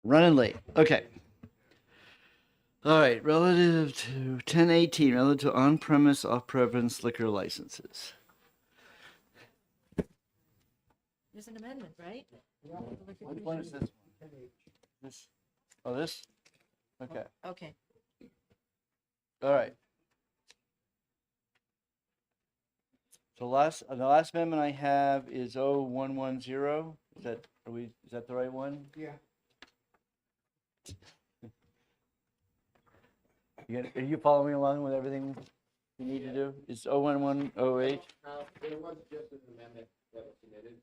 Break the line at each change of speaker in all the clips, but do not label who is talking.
Running late. Okay. All right. Relative to 1018, relative to on-premise, off-premise liquor licenses.
There's an amendment, right?
Which one is this one? This. Oh, this? Okay.
Okay.
All right. So the last amendment I have is 0110. Is that the right one?
Yeah.
Are you following along with everything you need to do? It's 01108.
There was just an amendment that was submitted.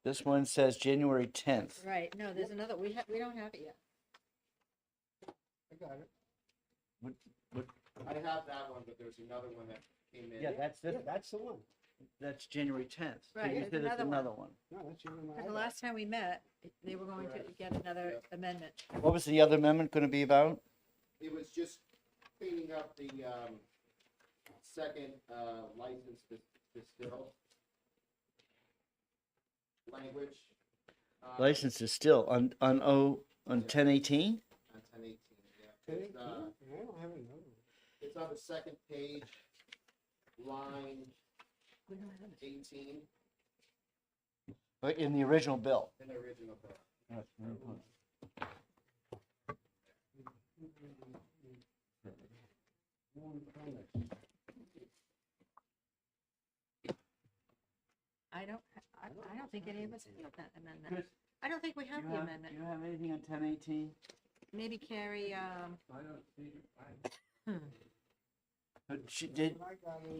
This one says January 10th.
Right, no, there's another, we don't have it yet.
I got it.
What-
I have that one, but there's another one that came in.
Yeah, that's
Yeah, that's the one.
That's January 10th. So
Right,
you
there's
said it's
another one.
another one.
No, that's the one.
Because the last time we met, they were going to get another amendment.
What was the other amendment going to be about?
It was just cleaning up the, second, license to distill language.
License is still on 1018?
On 1018, yeah.
I
It's,
don't have another one.
it's on the second page, line
We don't have it.
18
In the original bill.
in the original bill.
I don't think any of us have that amendment.
Chris,
I don't think we have the amendment.
you have anything on 1018?
Maybe Carrie,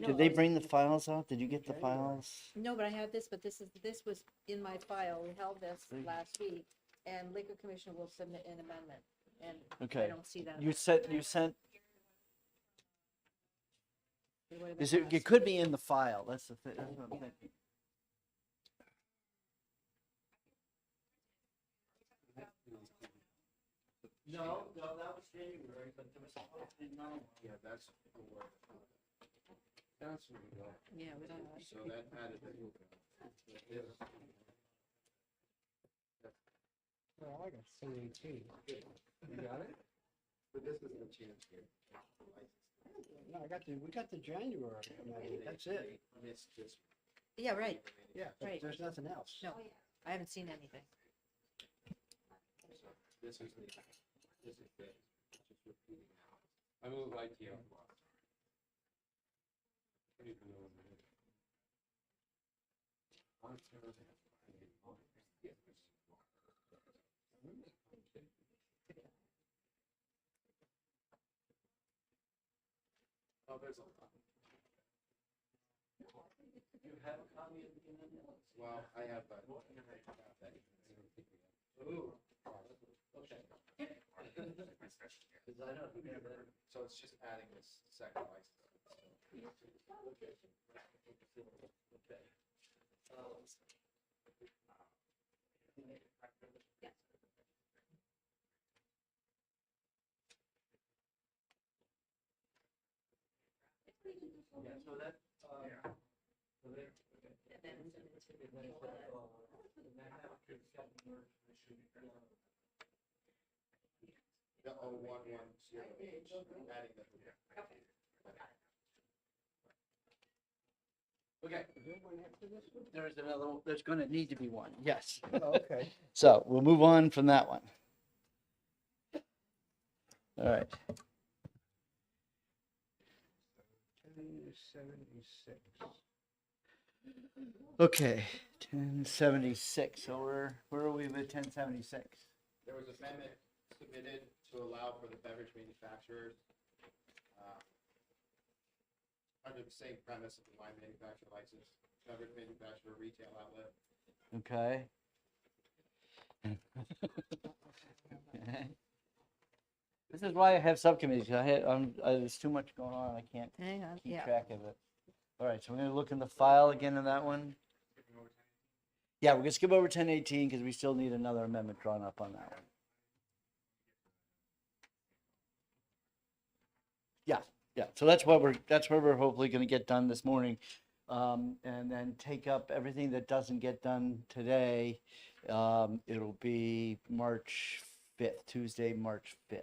Did they bring the files out? Did you get the files?
no, but I have this, but this was in my file. We held this last week, and Liquor Commission will submit an amendment, and I
Okay.
don't see that.
You sent.
It would've
Is
been
it
last
could be in the file. That's the thing. That's what I'm thinking. No, that was January, but there was supposed to be another one.
Yeah, that's the word. That's what we got.
Yeah, we don't have.
So that added the.
Well, I got 1018.
You got it? But this isn't a change here.
No, we got the January amendment. That's it.
Missed this.
Yeah, right.
Yeah,
Right.
there's nothing else.
No, I haven't seen anything.
This is the, just repeating now. I move ITL. Oh, there's a lot.
You have a copy of the amendment?
Well, I have that.
Ooh. Okay. Because I don't remember.
So it's just adding this second license.
Okay. Yeah, so that, so there,
The 0110, adding the.
Okay,
Is there one after this one?
there's another, there's going to need to be one, yes.
Oh, okay.
So we'll move on from that one. All right.
1076.
Okay, 1076. So where are we with 1076?
There was an amendment submitted to allow for the beverage manufacturers, under the same premise of the wine manufacturer license, beverage manufacturer retail outlet.
Okay. This is why I have subcommittees. There's too much going on. I can't
Hang on,
keep
yeah.
track of it. All right, so we're gonna look in the file again on that one. Yeah, we're gonna skip over 1018 because we still need another amendment drawn up on that one. Yeah, so that's what we're hopefully gonna get done this morning. And then take up everything that doesn't get done today. It'll be March 5th, Tuesday, March 5th.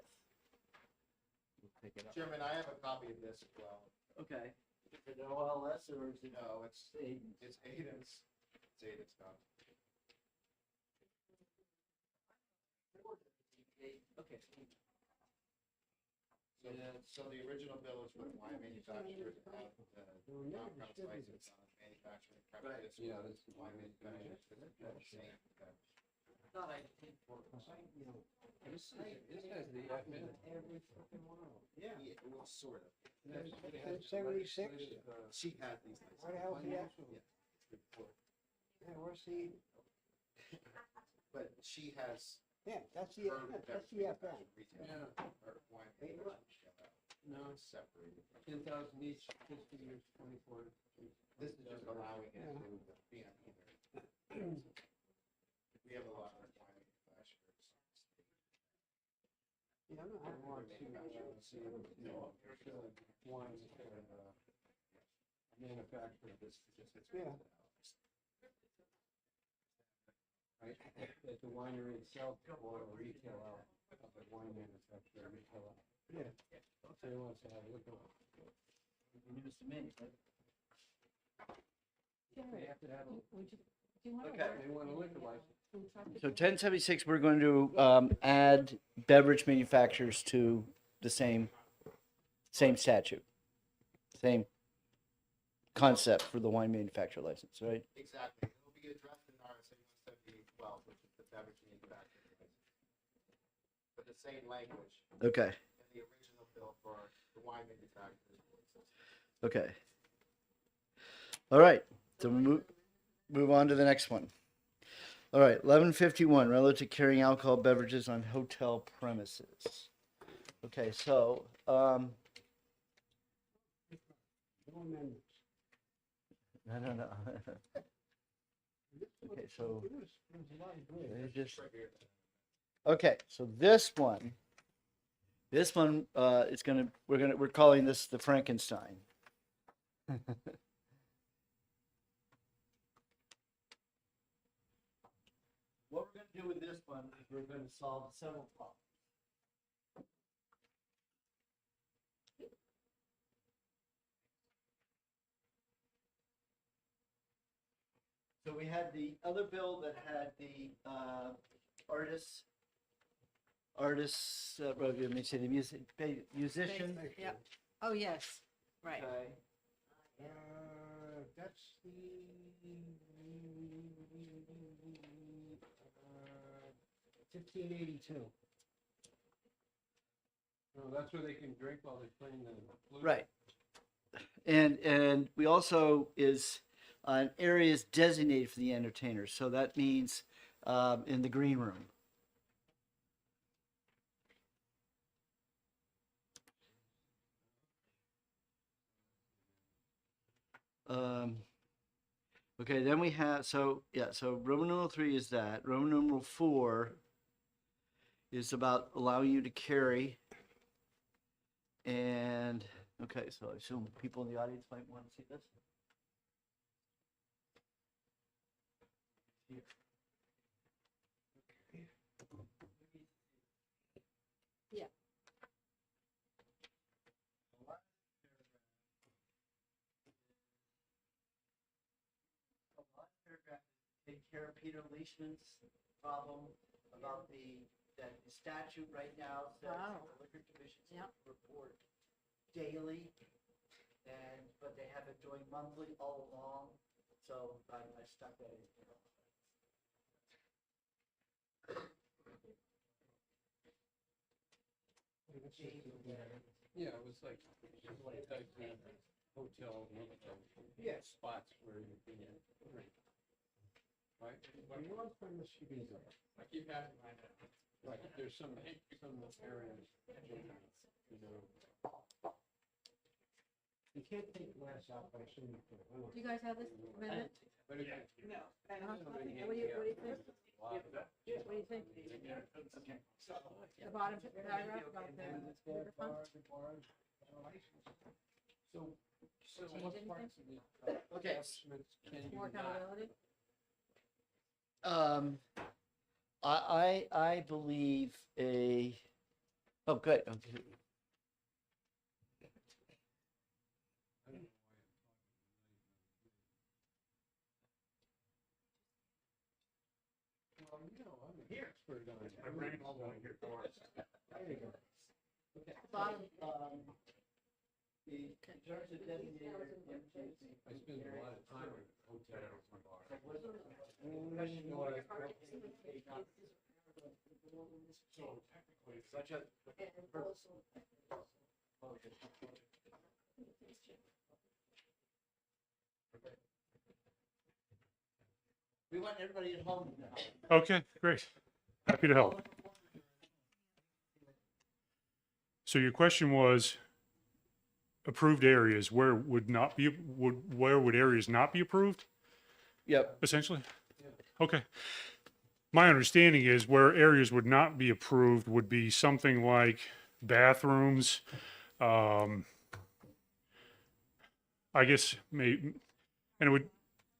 We'll pick it up.
Chairman, I have a copy of this as well.
Okay. Is it OLS or is it?
No, it's
Aiden?
Aiden's. It's Aiden's copy.
Okay.
So the original bill is for the wine manufacturers that have the on-premise license on manufacturing premises.
Yeah, this is
Wine manufacturers.
Thought I paid for it.
This has the F in it.
Every fucking while. Yeah.
Yeah, well, sort of.
Since 76?
She had these
Where the
licenses.
hell's the F?
Yeah.
Yeah, where's the,
But she has
yeah, that's
her
the
beverage
FM.
manufacturing retail, her wine
Hey,
manufacturing
look.
retail
No,
separated.
10,000 each, fiscal years 24.
This is just allowing it
Yeah.
to be on either. We have a lot of wine manufacturers.
Yeah, I know.
I want to see wine manufacturer this,
Yeah.
right? At the winery itself or a retail out, of the wine manufacturer retail out.
Yeah.
So he wants to have a look at it.
News to me.
They have to have a,
Do you want to
Okay.
work?
they want a liquor license.
So 1076, we're going to add beverage manufacturers to the same statute, same concept for the wine manufacturer license, right?
Exactly. It'll be addressed in RSA 17812, which is the beverage manufacturing license. But the same language
Okay,
in the original bill for the wine manufacturers license.
okay. All right, so we move on to the next one. All right, 1151, relative to carrying alcohol beverages on hotel premises. Okay, so,
No amendments.
no. Okay, so,
There's a lot of good.
they just, okay, so this one, we're calling this the Frankenstein. What we're gonna do with this one is we're gonna solve several problems. So we had the other bill that had the let me say the musician.
Yep. Oh, yes, right.
Okay.
That's the 1582.
No, that's where they can drink while they're playing the flute.
Right. And we also is an area is designated for the entertainers, so that means in the green room. Okay, then we have so Roman numeral 3 is that. Roman numeral 4 is about allowing you to carry. And okay, so I assume people in the audience might want to see this. Here.
Yeah.
Take care of Peter Leishman's problem about that the statute right now says
Wow.
the liquor commission
Yep.
report daily, but they have it doing monthly all along, so I stuck that in.
Yeah, it was like type in hotel, motel,
Yes.
spots where you can drink. Right?
On your premise, you can do it.
I keep having my, right, there's some areas, you know.
You can't take glass out by assuming.
Do you guys have this amendment?
But if
No. What do you think? What do you think? The bottom paragraph about the liquor fund?
So
Change
what
anything?
parts of the
Okay.
establishments can you
More
not?
accountability?
I believe oh, good. Okay.
Well, you know, I'm an expert on it. I ran all the way here for us. There you go. Okay.
Bottom.
The terms of designated emergency.
I spend a lot of time in hotels and bars. So technically,
Such a,
We want everybody at home now.
Okay, great. Happy to help. So your question was approved areas, where would not be, where would areas not be approved,
Yep.
essentially? Okay. My understanding is where areas would not be approved would be something like bathrooms, I guess maybe, and it would,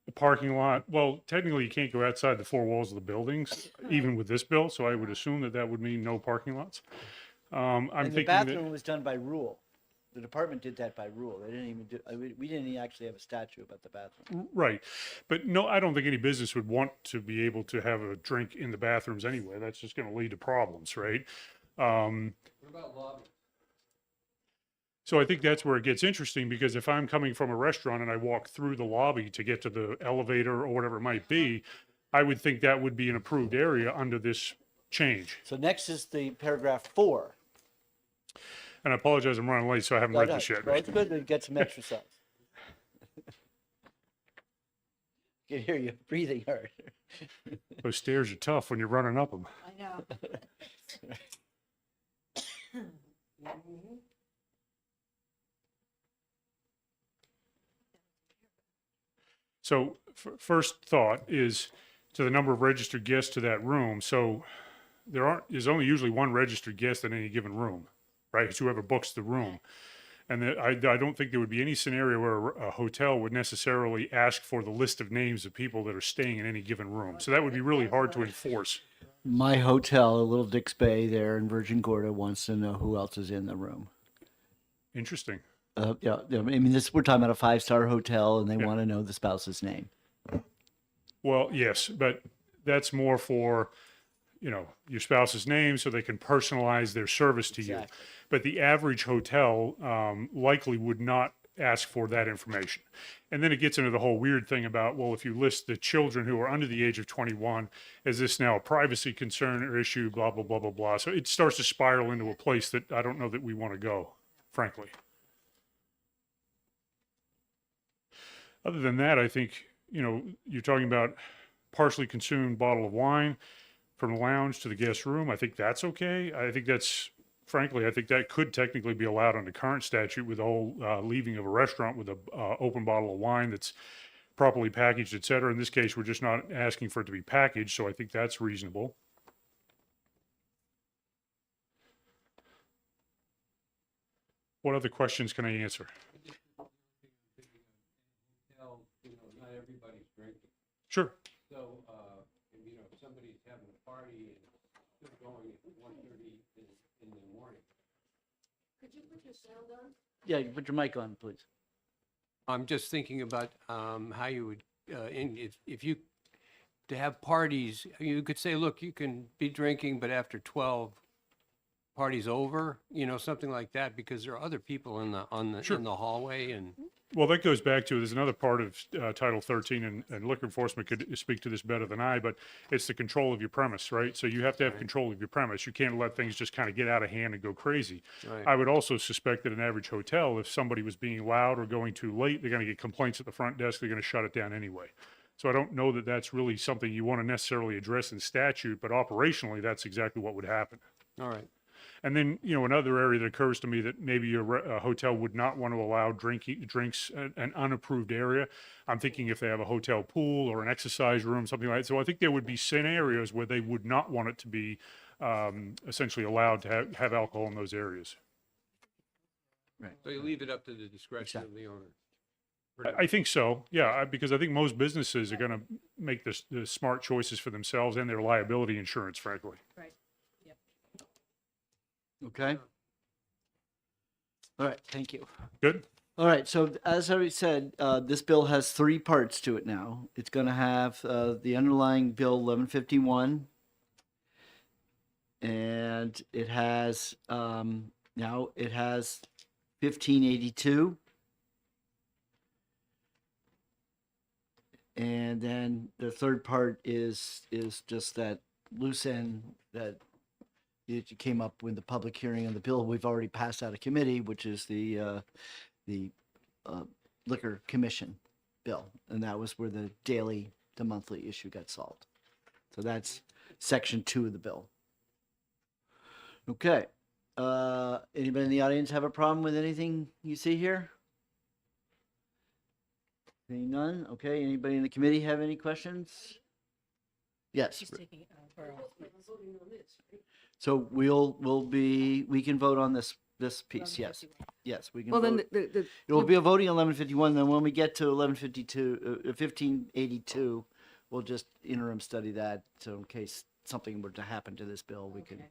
the parking lot, well, technically you can't go outside the four walls of the buildings, even with this bill, so I would assume that that would mean no parking lots. I'm
And the
thinking
bathroom
that,
was done by rule. The department did that by rule. They didn't even do, we didn't even actually have a statute about the bathroom.
right, but no, I don't think any business would want to be able to have a drink in the bathrooms anyway. That's just gonna lead to problems, right?
What about lobby?
So I think that's where it gets interesting, because if I'm coming from a restaurant and I walk through the lobby to get to the elevator or whatever it might be, I would think that would be an approved area under this change.
So next is the paragraph 4.
And I apologize, I'm running late, so I haven't read this yet.
Well, it's good to get some exercise. Can hear you breathing hard.
Those stairs are tough when you're running up them.
I know.
So first thought is to the number of registered guests to that room. So there's only usually one registered guest in any given room, right? It's whoever books the room. And I don't think there would be any scenario where a hotel would necessarily ask for the list of names of people that are staying in any given room. So that would be really hard to enforce.
My hotel, Little Dick's Bay there in Virgin Gorda, wants to know who else is in the room.
Interesting.
Yeah, I mean, we're talking about a 5-star hotel, and they
Yeah.
want to know the spouse's name.
Well, yes, but that's more for, your spouse's name so they can personalize their service to you.
Exactly.
But the average hotel likely would not ask for that information. And then it gets into the whole weird thing about, well, if you list the children who are under the age of 21, is this now a privacy concern or issue, blah, blah, blah, blah, blah. So it starts to spiral into a place that I don't know that we want to go, frankly. Other than that, I think, you're talking about partially consumed bottle of wine from the lounge to the guest room. I think that's okay. I think that could technically be allowed under current statute with the whole leaving of a restaurant with a open bottle of wine that's properly packaged, et cetera. In this case, we're just not asking for it to be packaged, so I think that's reasonable. What other questions can I answer?
Hotel, not everybody's drinking.
Sure.
So, if somebody's having a party and still going at 1:30 in the morning.
Could you put your sound on?
Yeah, you put your mic on, please.
I'm just thinking about how you would, if you, to have parties, you could say, look, you can be drinking, but after 12, party's over, something like that, because there are other people in the hallway and.
Well, that goes back to, there's another part of Title 13, and liquor enforcement could speak to this better than I, but it's the control of your premise, right? So you have to have control of your premise. You can't let things just kind of get out of hand and go crazy.
Right.
I would also suspect that an average hotel, if somebody was being loud or going too late, they're going to get complaints at the front desk, they're going to shut it down anyway. So I don't know that that's really something you want to necessarily address in statute, but operationally, that's exactly what would happen.
All right.
And then, another area that occurs to me that maybe a hotel would not want to allow drinks an unapproved area. I'm thinking if they have a hotel pool or an exercise room, something like that. So I think there would be scenarios where they would not want it to be essentially allowed to have alcohol in those areas.
So you leave it up to the discretion of the owner.
I think so, yeah, because I think most businesses are gonna make the smart choices for themselves and their liability insurance, frankly.
Right. Yep.
Okay. All right, thank you.
Good?
All right, so as I already said, this bill has three parts to it now. It's going to have the underlying bill 1151, and it has now it has 1582, and then the third part is just that loose end that it came up with the public hearing on the bill we've already passed out of committee, which is the liquor commission bill, and that was where the daily to monthly issue got solved. So that's section 2 of the bill. Okay. Anybody in the audience have a problem with anything you see here? Seeing none? Okay. Anybody in the committee have any questions? Yes.
She's taking it for us.
So we can vote on this piece. Yes. Yes, we can
Well, then
vote.
the
It will be a voting on 1151, then when we get to 1582, we'll just interim study that, so in case something were to happen to this bill, we can.
Okay.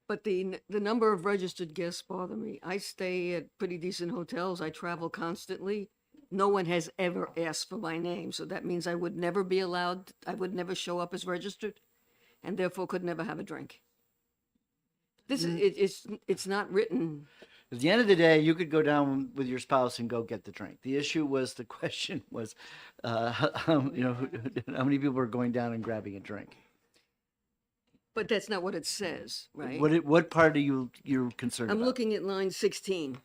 but the number of registered guests bother me. I stay at pretty decent hotels. I travel constantly. No one has ever asked for my name, so that means I would never be allowed. I would never show up as registered, and therefore could never have a drink. This is it's not written.
At the end of the day, you could go down with your spouse and go get the drink. The issue was, the question was, how many people are going down and grabbing a drink?
But that's not what it says, right?
What part are you're concerned
I'm
about?
looking at line 16.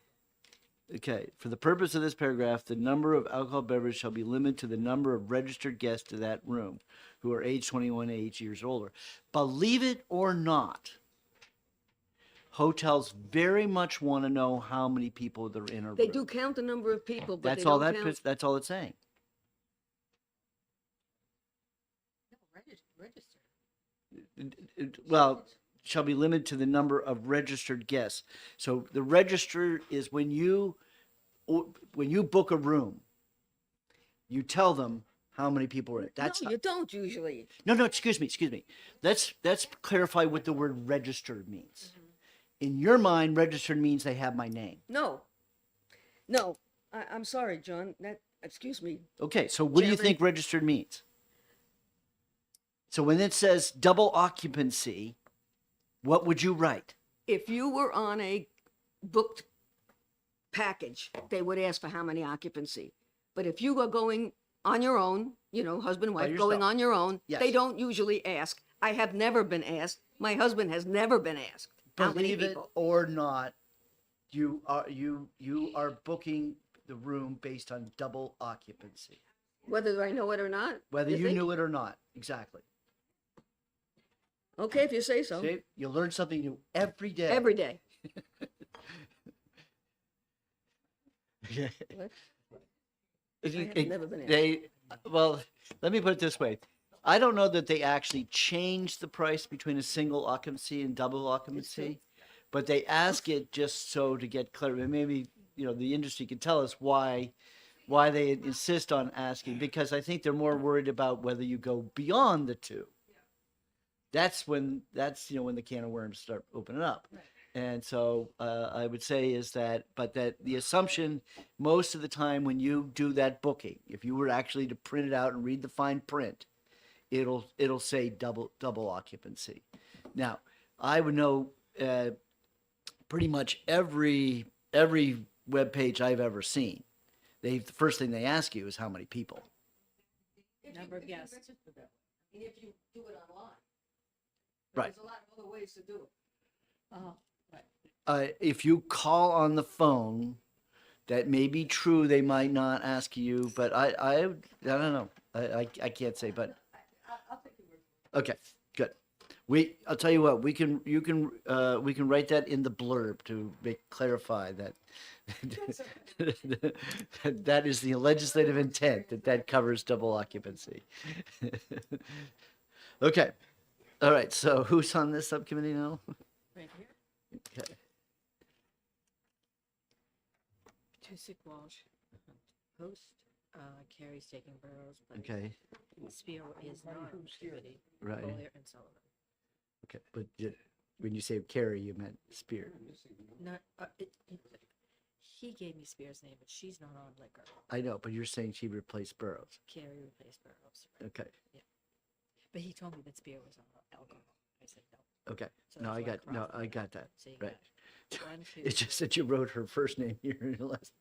Okay, for the purpose of this paragraph, the number of alcohol beverages shall be limited to the number of registered guests to that room who are age 21 and 8 years older. Believe it or not, hotels very much want to know how many people are in a
They
room.
do count the number of people, but
That's
they
all
don't
that.
count.
That's all it's saying.
No, register.
Well, shall be limited to the number of registered guests. So the register is when you book a room, you tell them how many people are in it. That's
No, you don't usually.
no. Excuse me. Let's clarify what the word registered means. In your mind, registered means they have my name.
No. I'm sorry, John. Excuse me.
Okay, so what do you
Chairman?
think registered means? So when it says double occupancy, what would you write?
If you were on a booked package, they would ask for how many occupancy. But if you were going on your own, husband, wife, going
yourself.
on your own,
Yes.
they don't usually ask. I have never been asked. My husband has never been asked. How many
Believe it
people?
or not, you are booking the room based on double occupancy,
Whether I know it or not.
whether you
think?
knew it or not. Exactly.
Okay, if you say so.
See, you learn something new every day.
Every day.
Yeah.
What?
If
I
you-
have never been asked.
Well, let me put it this way. I don't know that they actually changed the price between a single occupancy and double occupancy, but they ask it just so to get clear. And maybe, the industry can tell us why they insist on asking, because I think they're more worried about whether you go beyond the two. That's when the can of worms start opening up. And so I would say that the assumption most of the time when you do that booking, if you were actually to print it out and read the fine print, it'll say double occupancy. Now, I would know pretty much every web page I've ever seen. The first thing they ask you is how many people.
Number of guests.
If you do it online.
Right.
There's a lot of other ways to do it.
Oh, right.
If you call on the phone, that may be true. They might not ask you, but I don't know. I can't say, but
I'll take your word.
okay, good. I'll tell you what, we can write that in the blurb to clarify that that is the legislative intent, that covers double occupancy. Okay. All right. So who's on this subcommittee now?
Right here.
Okay.
Tusick Walsh. Post, Carrie's taking boroughs, but
Okay,
Spear is not activity.
right.
Bollier and Sullivan.
Okay, but when you say Carrie, you meant Spear.
Not, he gave me Spear's name, but she's not on liquor.
I know, but you're saying she replaced Burrows.
Carrie replaced boroughs.
Okay,
But he told me that Spear was on alcohol. I said no.
okay.
So
No,
that's
I
why
got, no,
crossed it
I
out.
got that.
So you
Right.
got one, two,
It's just
three,
that you wrote her first name here in the last.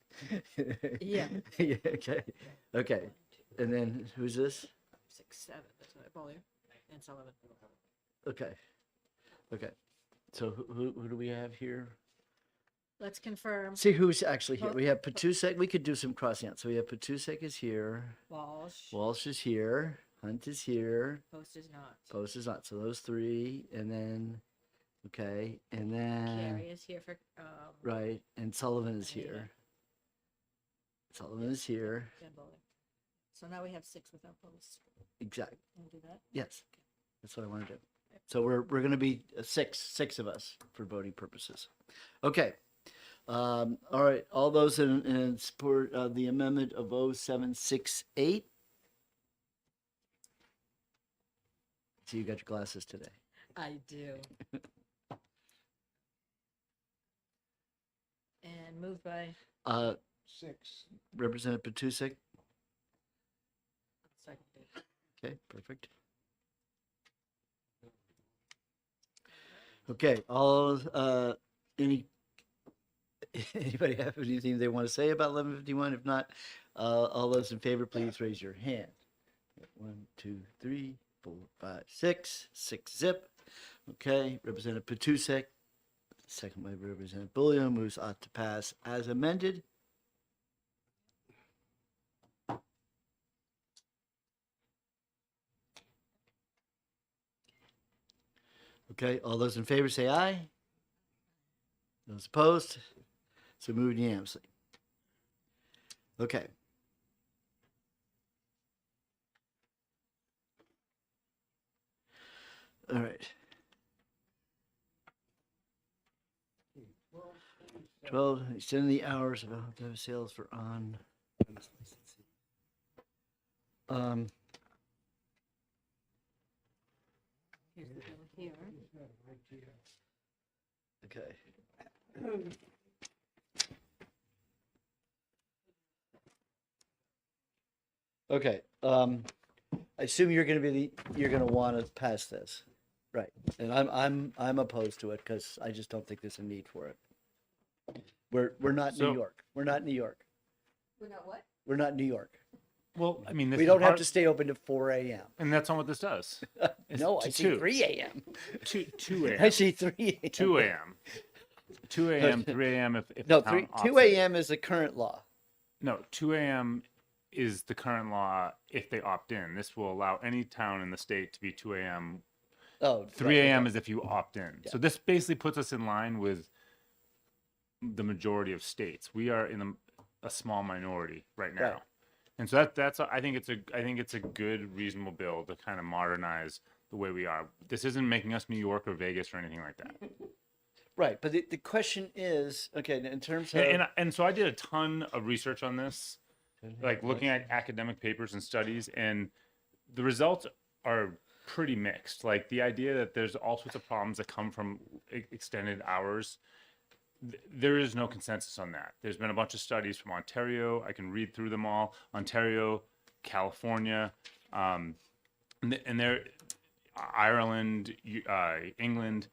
Yeah.
Yeah, okay, okay.
one, two,
And then who's this?
6, 7. That's what Bollier and Sullivan.
Okay, okay. So who do we have here?
Let's confirm.
See who's actually here.
Well-
We have Patusek. We could do some crossing out. So we have Patusek is here.
Walsh.
Walsh is here. Hunt is here.
Post is not.
Post is not. So those three, and then, okay, and then
Carrie is here for
right, and Sullivan is
Anita.
here. Sullivan is here.
Dan Bollier. So now we have 6 without post.
Exactly.
Want to do that?
Yes, that's what I want to do. So we're going to be six of us for voting purposes. Okay. All right. All those in support of the amendment of 0768. So you got your glasses today.
I do. And moved by
Uh,
6.
Representative Patusek.
seconded.
Okay, perfect. Okay, all anybody have anything they want to say about 1151? If not, all those in favor, please raise your hand. 1, 2, 3, 4, 5, 6. 6 zip. Okay, Representative Patusek, second by Representative Bullion, moves ought to pass as amended. Okay, all those in favor say aye. Those opposed? So moved unanimously. Okay. All right. 12, extend the hours of alcohol sales for on.
Here's the bill here.
Okay. Okay, I assume you're gonna you're gonna wanna pass this, right? And I'm opposed to it, cause I just don't think there's a need for it. We're not New
So-
York, we're not New York,
We're not what?
we're not New York.
Well, I mean, this
We
is
don't have
part-
to stay open to 4 AM.
and that's not what this does. It's
No, I
to
see
2.
3 AM.
2
I
a.m.
see 3 AM.
2 a.m. 2 a.m. 3 a.m. if
No,
the town
2
opts it.
AM is the current law.
No, 2 a.m. is the current law if they opt in. This will allow any town in the state to be 2 a.m.
Oh.
3
right,
a.m.
okay.
is if you opt in.
Yeah.
So this basically puts us in line with the majority of states. We are in a small minority right now.
Right.
And so that's I think it's a good reasonable bill to kind of modernize the way we are. This isn't making us New York or Vegas or anything like that.
Right, but the question is, okay, in terms of.
And so I did a ton of research on this, like looking at academic papers and studies, and the results are pretty mixed. Like the idea that there's all sorts of problems that come from extended hours, there is no consensus on that. There's been a bunch of studies from Ontario. I can read through them all. Ontario, California, and they're Ireland, England,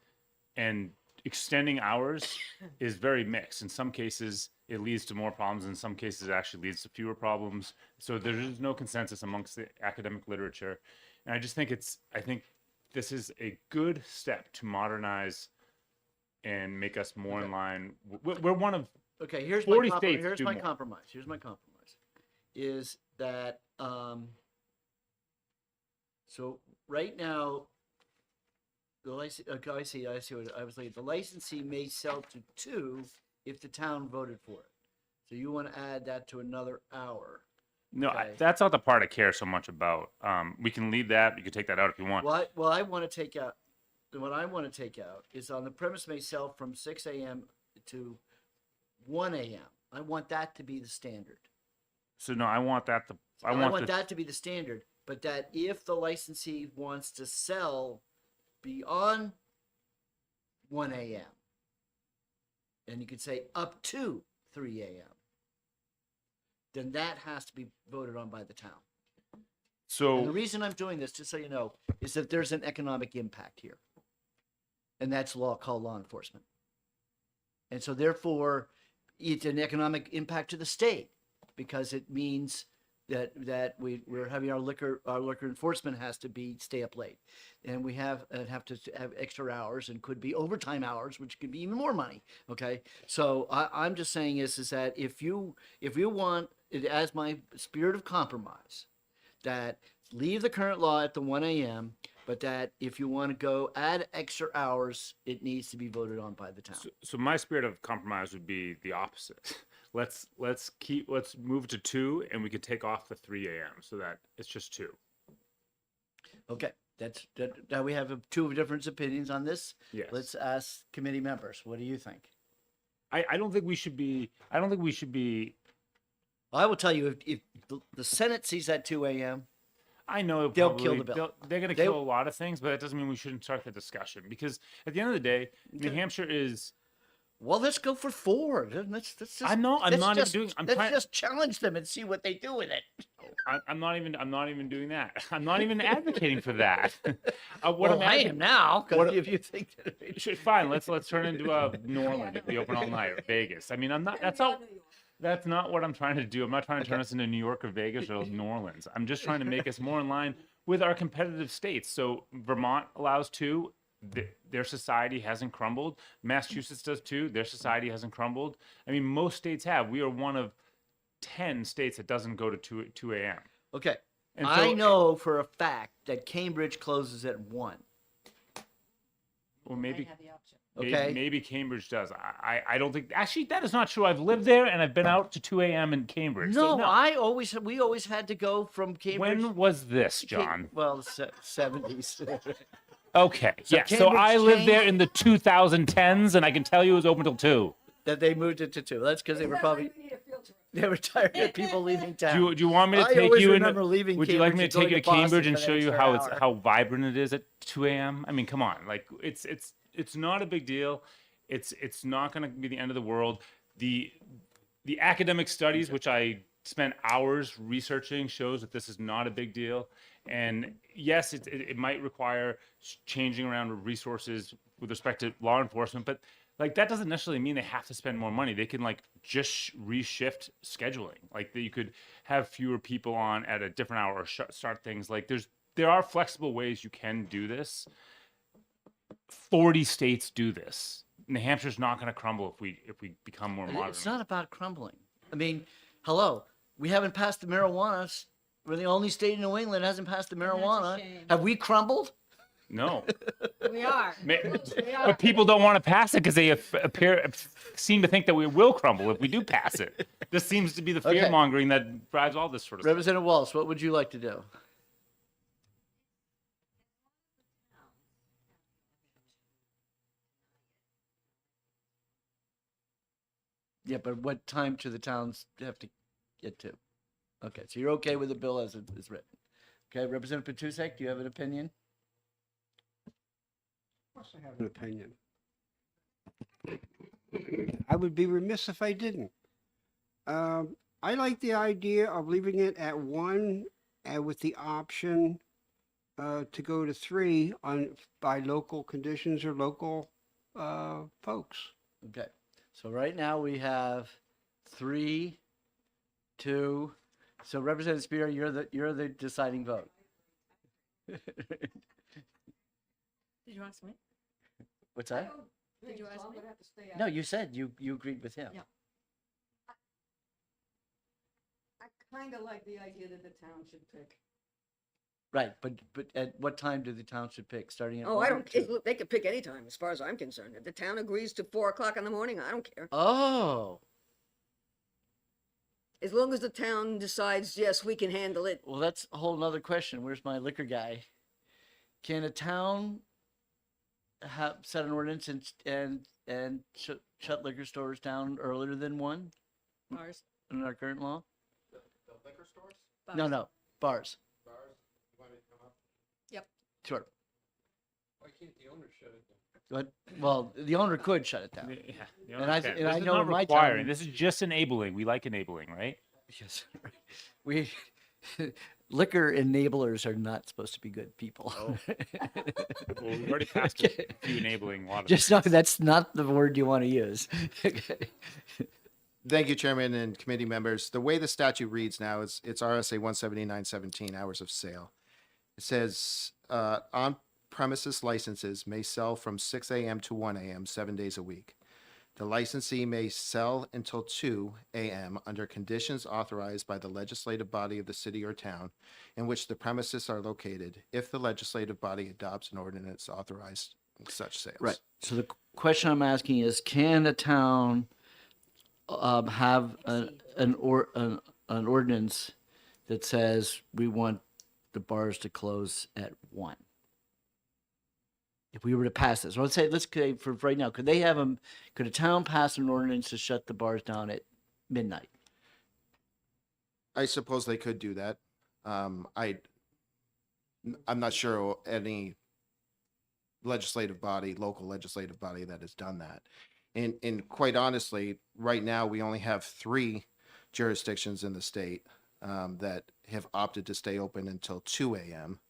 and extending hours is very mixed. In some cases, it leads to more problems. In some cases, it actually leads to fewer problems. So there is no consensus amongst the academic literature. And I just think I think this is a good step to modernize and make us more in line. We're one of
Okay, here's
40
my
states
here's
do
my
more.
compromise. Here's my compromise. Is that so right now the license I see what I was like. The licensee may sell to 2 if the town voted for it. So you want to add that to another hour.
no.
Okay.
That's not the part I care so much about. We can leave that. You can take that out if you want.
Well, I want to take out what I want to take out is on the premise may sell from 6 a.m. to 1 a.m. I want that to be the standard.
So no, I want that to. I
I
want,
want
the,
that to be the standard, but that if the licensee wants to sell beyond 1 a.m., and you could say up to 3 a.m., then that has to be voted on by the town. And the
So
reason I'm doing this, just so you know, is that there's an economic impact here. And that's called law enforcement. And so therefore, it's an economic impact to the state because it means that we're having our liquor enforcement has to stay up late. And we have to have extra hours and could be overtime hours, which could be even more money. Okay. So I'm just saying is that if you want it as my spirit of compromise, that leave the current law at the 1 a.m., but that if you want to go add extra hours, it needs to be voted on by the town.
so my spirit of compromise would be the opposite. Let's move to 2, and we could take off the 3 a.m. so that it's just 2.
Okay, now we have two different opinions on this.
Yes.
Let's ask committee members. What do you think?
I don't think we should be. I don't think we should be.
I will tell you, if the Senate sees that 2 a.m.,
I know
They'll kill the bill.
They're going to
They-
kill a lot of things, but that doesn't mean we shouldn't start the discussion because at the end of the day, New
Okay.
Hampshire is.
well, let's go for 4. Let's just.
I'm not even doing.
Let's just challenge them and see what they do with it.
I'm not even doing that. I'm not even advocating for that. What
Well, I am now,
what-
because if you think that it
Sure, fine. Let's turn into New Orleans if we open all night or Vegas. I mean, I'm not. That's not what I'm trying to do. I'm not trying to turn us into New York or Vegas or New Orleans. I'm just trying to make us more in line with our competitive states. So Vermont allows 2. Their society hasn't crumbled. Massachusetts does too. Their society hasn't crumbled. I mean, most states have. We are one of 10 states that doesn't go to 2 a.m.
Okay.
And
I
so-
know for a fact that Cambridge closes at 1.
Well, maybe.
Have the option.
Okay.
Maybe Cambridge does. I don't think. Actually, that is not true. I've lived there and I've been out to 2 a.m. in Cambridge.
No,
so
we always had to go from Cambridge.
When was this, John?
Well, 70s.
Okay.
So
Yeah. So
Cambridge
I lived there
changed-
in the 2010s, and I can tell you it was open till 2.
that they moved it to 2. That's because they were probably they were tired of people leaving town.
Do you want me to
I
take
always
you
remember leaving
Would you like me
Cambridge
to take you
and
to
going to
Cambridge
Boston
and
for
show
the
you
extra hour.
how vibrant it is at 2 a.m.? I mean, come on. Like it's not a big deal. It's not going to be the end of the world. The academic studies, which I spent hours researching, shows that this is not a big deal. And yes, it might require changing around resources with respect to law enforcement, but like that doesn't necessarily mean they have to spend more money. They can like just reshift scheduling. Like that you could have fewer people on at a different hour or start things. Like there are flexible ways you can do this. 40 states do this. New Hampshire's not going to crumble if we become more modern.
It's not about crumbling. I mean, hello, we haven't passed the marijuana. We're the only state in New England that hasn't passed the marijuana.
shame.
Have we crumbled?
No.
We are.
But people don't want to pass it because they seem to think that we will crumble if we do pass it. This seems to be the
Okay.
fear mongering that drives all this sort of stuff.
Representative Wallace, what would you like to do? Yeah, but what time do the towns have to get to? Okay, so you're okay with the bill as it is written. Okay, Representative Patusek, do you have an opinion?
Of course I have an opinion. I would be remiss if I didn't. I like the idea of leaving it at 1 and with the option to go to 3 by local conditions or local folks.
Okay, so right now we have 3, 2. So Representative Spear, you're the deciding vote.
Did you ask me?
What's that?
Did you ask me?
No, you said you agreed with him.
Yeah.
I kind of like the idea that the town should pick.
Right, but at what time do the township pick? Starting at
Oh,
1
I
or
don't,
2?
they could pick any time, as far as I'm concerned. If the town agrees to 4 o'clock in the morning, I don't care.
Oh,
As long as the town decides, yes, we can handle it.
well, that's a whole nother question. Where's my liquor guy? Can a town set an ordinance and shut liquor stores down earlier than 1
Ours.
in our current law?
The liquor stores?
No, no, bars.
Bars? You want me to come up?
Sure.
Why can't the owner shut it down?
But, well, the owner could shut it down.
Yeah, the
And
owner
I-
can.
and I
This is
know
not
in my
requiring.
town-
This is just enabling. We like enabling, right?
Yes. We, liquor enablers are not supposed to be good people.
Well, we've already passed
Okay.
a few enabling laws.
Just know that's not the word you want to use. Okay.
Thank you, Chairman and committee members. The way the statute reads now is it's RSA 179-17, hours of sale. It says, on premises licenses may sell from 6 a.m. to 1 a.m., 7 days a week. The licensee may sell until 2 a.m. under conditions authorized by the legislative body of the city or town in which the premises are located, if the legislative body adopts an ordinance authorizing such sales.
Right. So the question I'm asking is, can a town have an ordinance that says we want the bars to close at 1? If we were to pass this, let's say for right now, could a town pass an ordinance to shut the bars down at midnight?
I suppose they could do that. I'm not sure any legislative body, local legislative body that has done that. And quite honestly, right now, we only have 3 jurisdictions in the state that have opted to stay open until 2 a.m.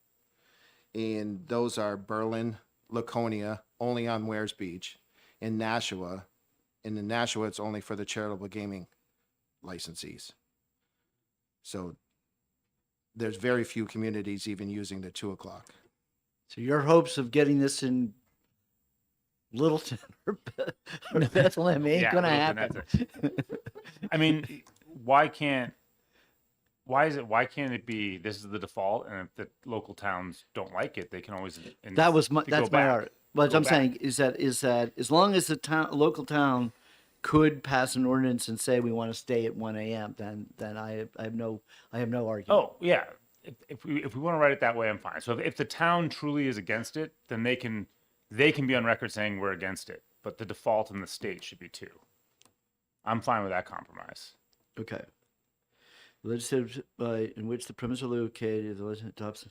And those are Berlin, Laconia, only on Wares Beach, and Nashua. And in Nashua, it's only for the charitable gaming licensees. So there's very few communities even using the 2 o'clock.
So your hopes of getting this in Littleton or Bethlehem ain't
Yeah,
gonna
Littleton,
happen.
I mean, why can't it be, this is the default, and if the local towns don't like it, they can always.
That's my
back.
art. What
Go
I'm
back.
saying is that as long as the local town could pass an ordinance and say we want to stay at 1 a.m., then I have no argument.
Oh, yeah. If we want to write it that way, I'm fine. So if the town truly is against it, then they can be on record saying we're against it. But the default in the state should be 2. I'm fine with that compromise.
Okay. Legislative in which the premise are located, the legislative adopts.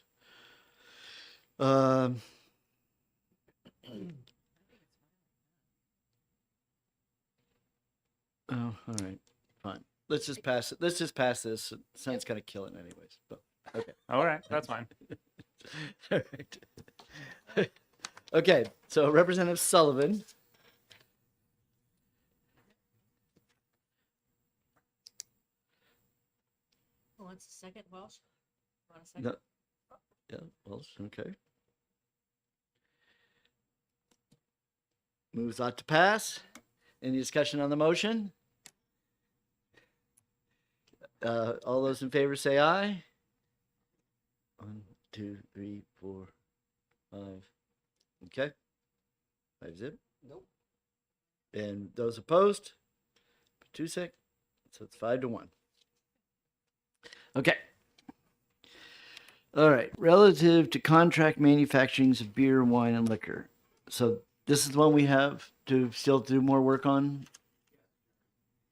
Oh, all right, fine. Let's just pass it. Let's just pass this. Sounds kind of killing, anyways. But okay.
All right, that's fine.
All right. Okay, so Representative Sullivan.
Who wants a second, Welsh? Want a second?
No. Yeah, well, okay. Moves ought to pass. Any discussion on the motion? All those in favor say aye. 1, 2, 3, 4, 5. Okay. 5 zip.
Nope.
And those opposed? Patusek. So it's 5-1. Okay. All right. Relative to contract manufacturings of beer, wine, and liquor. So this is the one we have to still do more work on?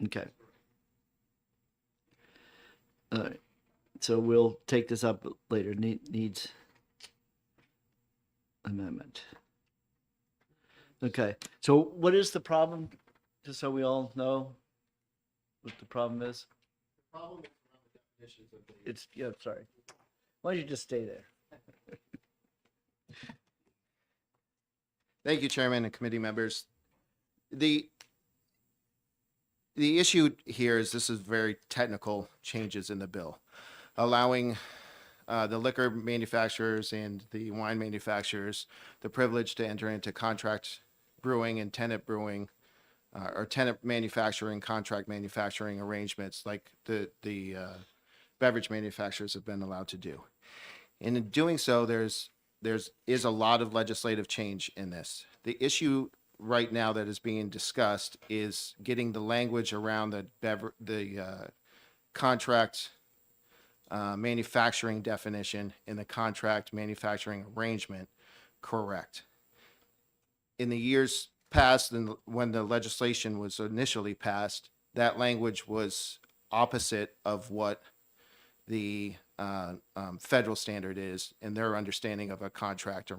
Okay. All right. So we'll take this up later. Needs amendment. Okay. So what is the problem? Just so we all know what the problem is.
The problem is around the definitions of the.
It's, yeah, sorry. Why don't you just stay there?
Thank you, Chairman and committee members. The issue here is this is very technical changes in the bill, allowing the liquor manufacturers and the wine manufacturers the privilege to enter into contract brewing and tenant brewing or tenant manufacturing, contract manufacturing arrangements like the beverage manufacturers have been allowed to do. And in doing so, there's a lot of legislative change in this. The issue right now that is being discussed is getting the language around the contract manufacturing definition in the contract manufacturing arrangement correct. In the years past, and when the legislation was initially passed, that language was opposite of what the federal standard is and their understanding of a contract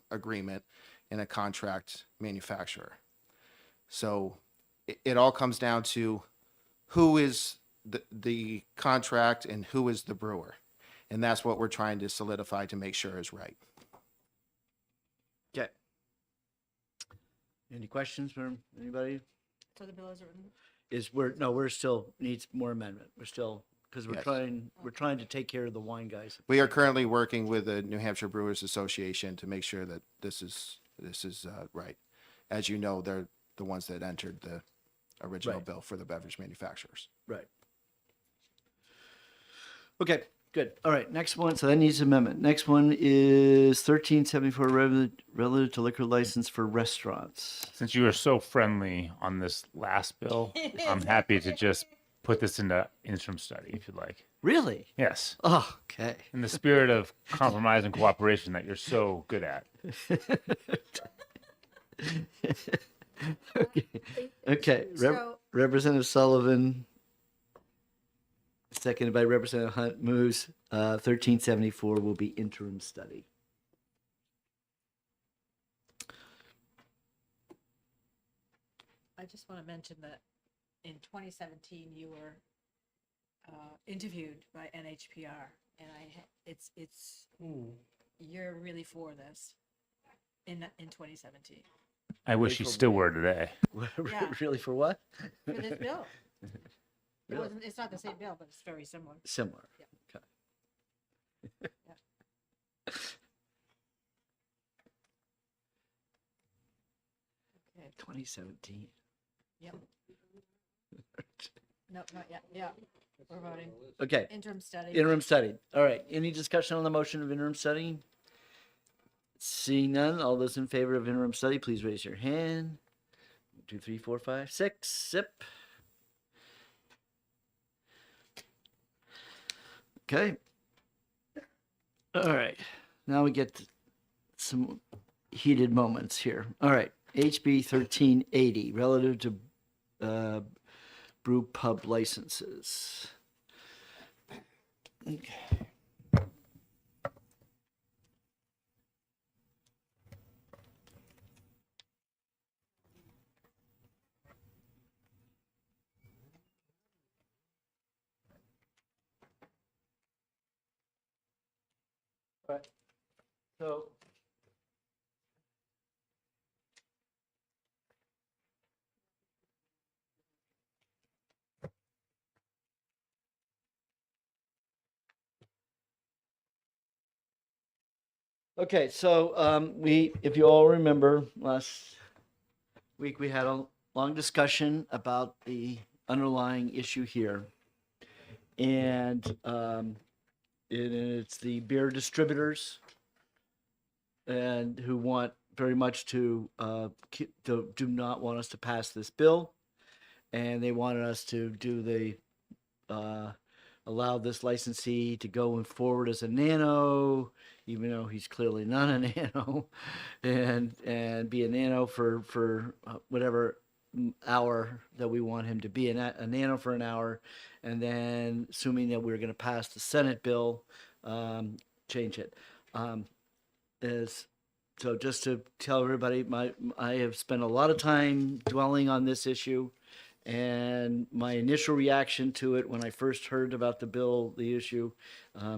agreement and a contract manufacturer. So it all comes down to who is the contract and who is the brewer. And that's what we're trying to solidify to make sure is right.
Okay. Any questions from anybody?
So the bill is written.
We're still needs more amendment. We're still, because
Yes.
we're trying to take care of the wine guys.
We are currently working with the New Hampshire Brewers Association to make sure that this is right. As you know, they're the ones that entered the original
Right.
bill for the beverage manufacturers.
Right. Okay, good. All right, next one. So that needs amendment. Next one is 1374 relative to liquor license for restaurants.
Since you were so friendly on this last bill, I'm happy to just put this into interim study if you'd like.
Really?
Yes.
Oh, okay.
In the spirit of compromise and cooperation that you're so good at.
Okay.
So-
Representative Sullivan, seconded by Representative Hunt, moves 1374 will be interim study.
I just want to mention that in 2017, you were interviewed by NHPR, and you're really for this in 2017
I wish you still were today.
Yeah.
Really, for what?
for this bill. It
Really?
wasn't. It's not the same bill, but it's very similar.
Similar.
Yeah.
Okay.
Yeah. Okay.
2017.
Yep. No, not yet. Yeah, we're voting
Okay.
interim study.
Interim study. All right. Any discussion on the motion of interim study? Seeing none, all those in favor of interim study, please raise your hand. 1, 2, 3, 4, 5, 6. Sip. Okay. All right. Now we get to some heated moments here. All right. HB 1380 relative to brew pub licenses. Okay. Right. So. Okay, so if you all remember, last week we had a long discussion about the underlying issue here. And it's the beer distributors and who want very much to do not want us to pass this bill. And they wanted us to do allow this licensee to go forward as a nano, even though he's clearly not a nano, and be a nano for whatever hour that we want him to be a nano for an hour, and then assuming that we're going to pass the Senate bill, change it. So just to tell everybody, I have spent a lot of time dwelling on this issue. And my initial reaction to it when I first heard about the issue,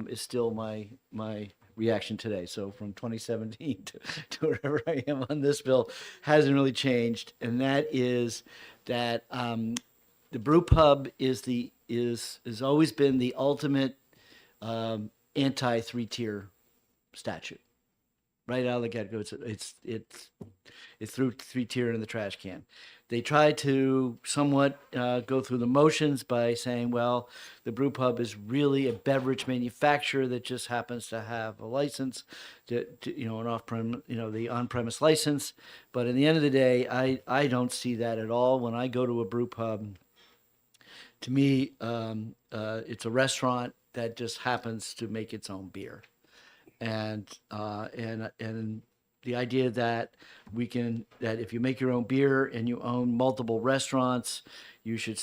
is still my reaction today. So from 2017 to wherever I am on this bill hasn't really changed. And that is that the brew pub has always been the ultimate anti 3-tier statute. Right out of the get-go, it's through 3-tier in the trash can. They tried to somewhat go through the motions by saying, well, the brew pub is really a beverage manufacturer that just happens to have a license, an the on-premise license. But in the end of the day, I don't see that at all. When I go to a brew pub, to me, it's a restaurant that just happens to make its own beer. And the idea that that if you make your own beer and you own multiple restaurants, you should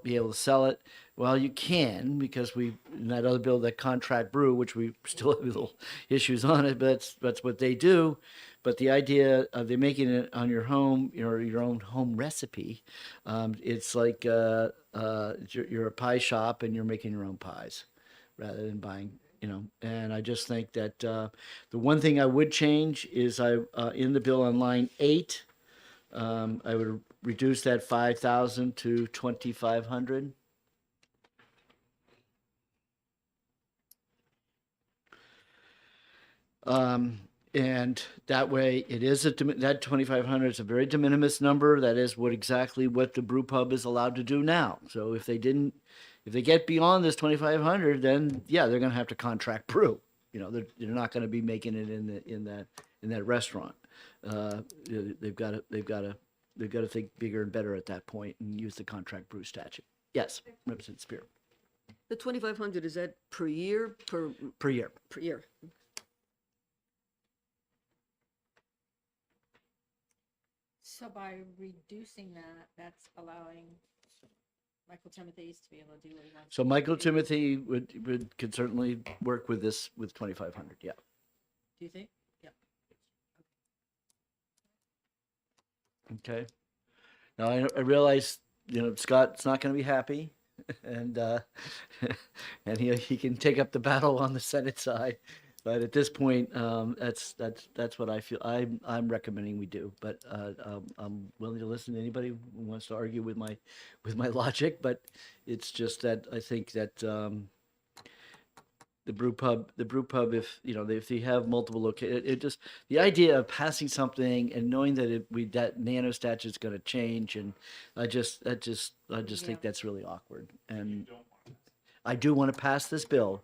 be able to sell it. Well, you can, because in that other bill, that contract brew, which we still have little issues on it, but that's what they do. But the idea of they making it on your home, your own home recipe, it's like you're a pie shop and you're making your own pies rather than buying, And I just think that the one thing I would change is in the bill on line 8, I would reduce that 5,000 to 2,500. And that way it is that 2,500 is a very de minimis number. That is exactly what the brew pub is allowed to do now. So if they get beyond this 2,500, then yeah, they're going to have to contract brew. They're not going to be making it in that restaurant. They've got to think bigger and better at that point and use the contract brew statute. Yes, Representative Spear.
The 2,500, is that per year,
Per year.
per year?
So by reducing that, that's allowing Michael Timothy's to be able to do what he wants.
So
to
Michael
do.
Timothy could certainly work with this with 2,500. Yeah.
Do you think? Yeah.
Okay. Now I realize Scott's not going to be happy, and and he can take up the battle on the Senate side, but at this point, that's what I feel. I'm recommending we do, but I'm willing to listen to anybody who wants to argue with my logic. But it's just that I think that the brew pub, if they have multiple locations, it just the idea of passing something and knowing that that nano statute is going to change, and I just think that's really awkward. And I do want to pass this bill.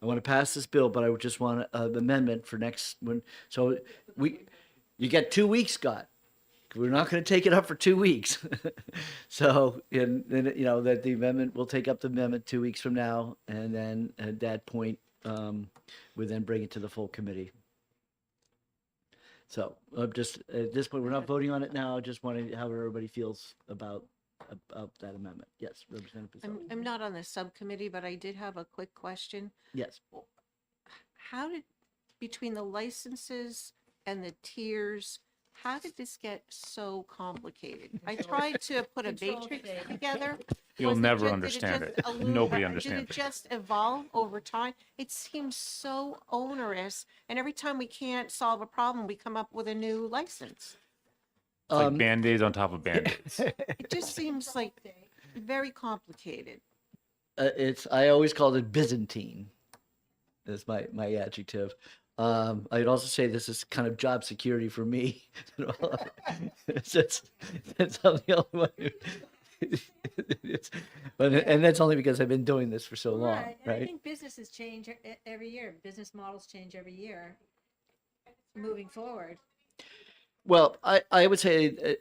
I want to pass this bill, but I would just want an amendment for next one. So you get 2 weeks, Scott. We're not going to take it up for 2 weeks. So, and then, that the amendment, we'll take up the amendment 2 weeks from now. And then at that point, we then bring it to the full committee. So just at this point, we're not voting on it now. Just wondering how everybody feels about that amendment. Yes, Representative Pizarro.
I'm not on the subcommittee, but I did have a quick question.
Yes.
How did, between the licenses and the tiers, how did this get so complicated? I tried to put a
Control
matrix
thing.
together.
You'll
Was it
never
did
understand
just
it.
elude-
Nobody understands
Did it just evolve over time? It seems so onerous, and every time we can't solve a problem, we come up with a new license.
It's like Band-Aids on top of Band-Aids.
It just seems like very complicated.
I always called it Byzantine. That's my adjective. I'd also say this is kind of job security for me. That's I'm the only one and that's only because I've been doing this for so long,
Right, and I
right?
think businesses change every year. Business models change every year. Moving forward.
Well, I would say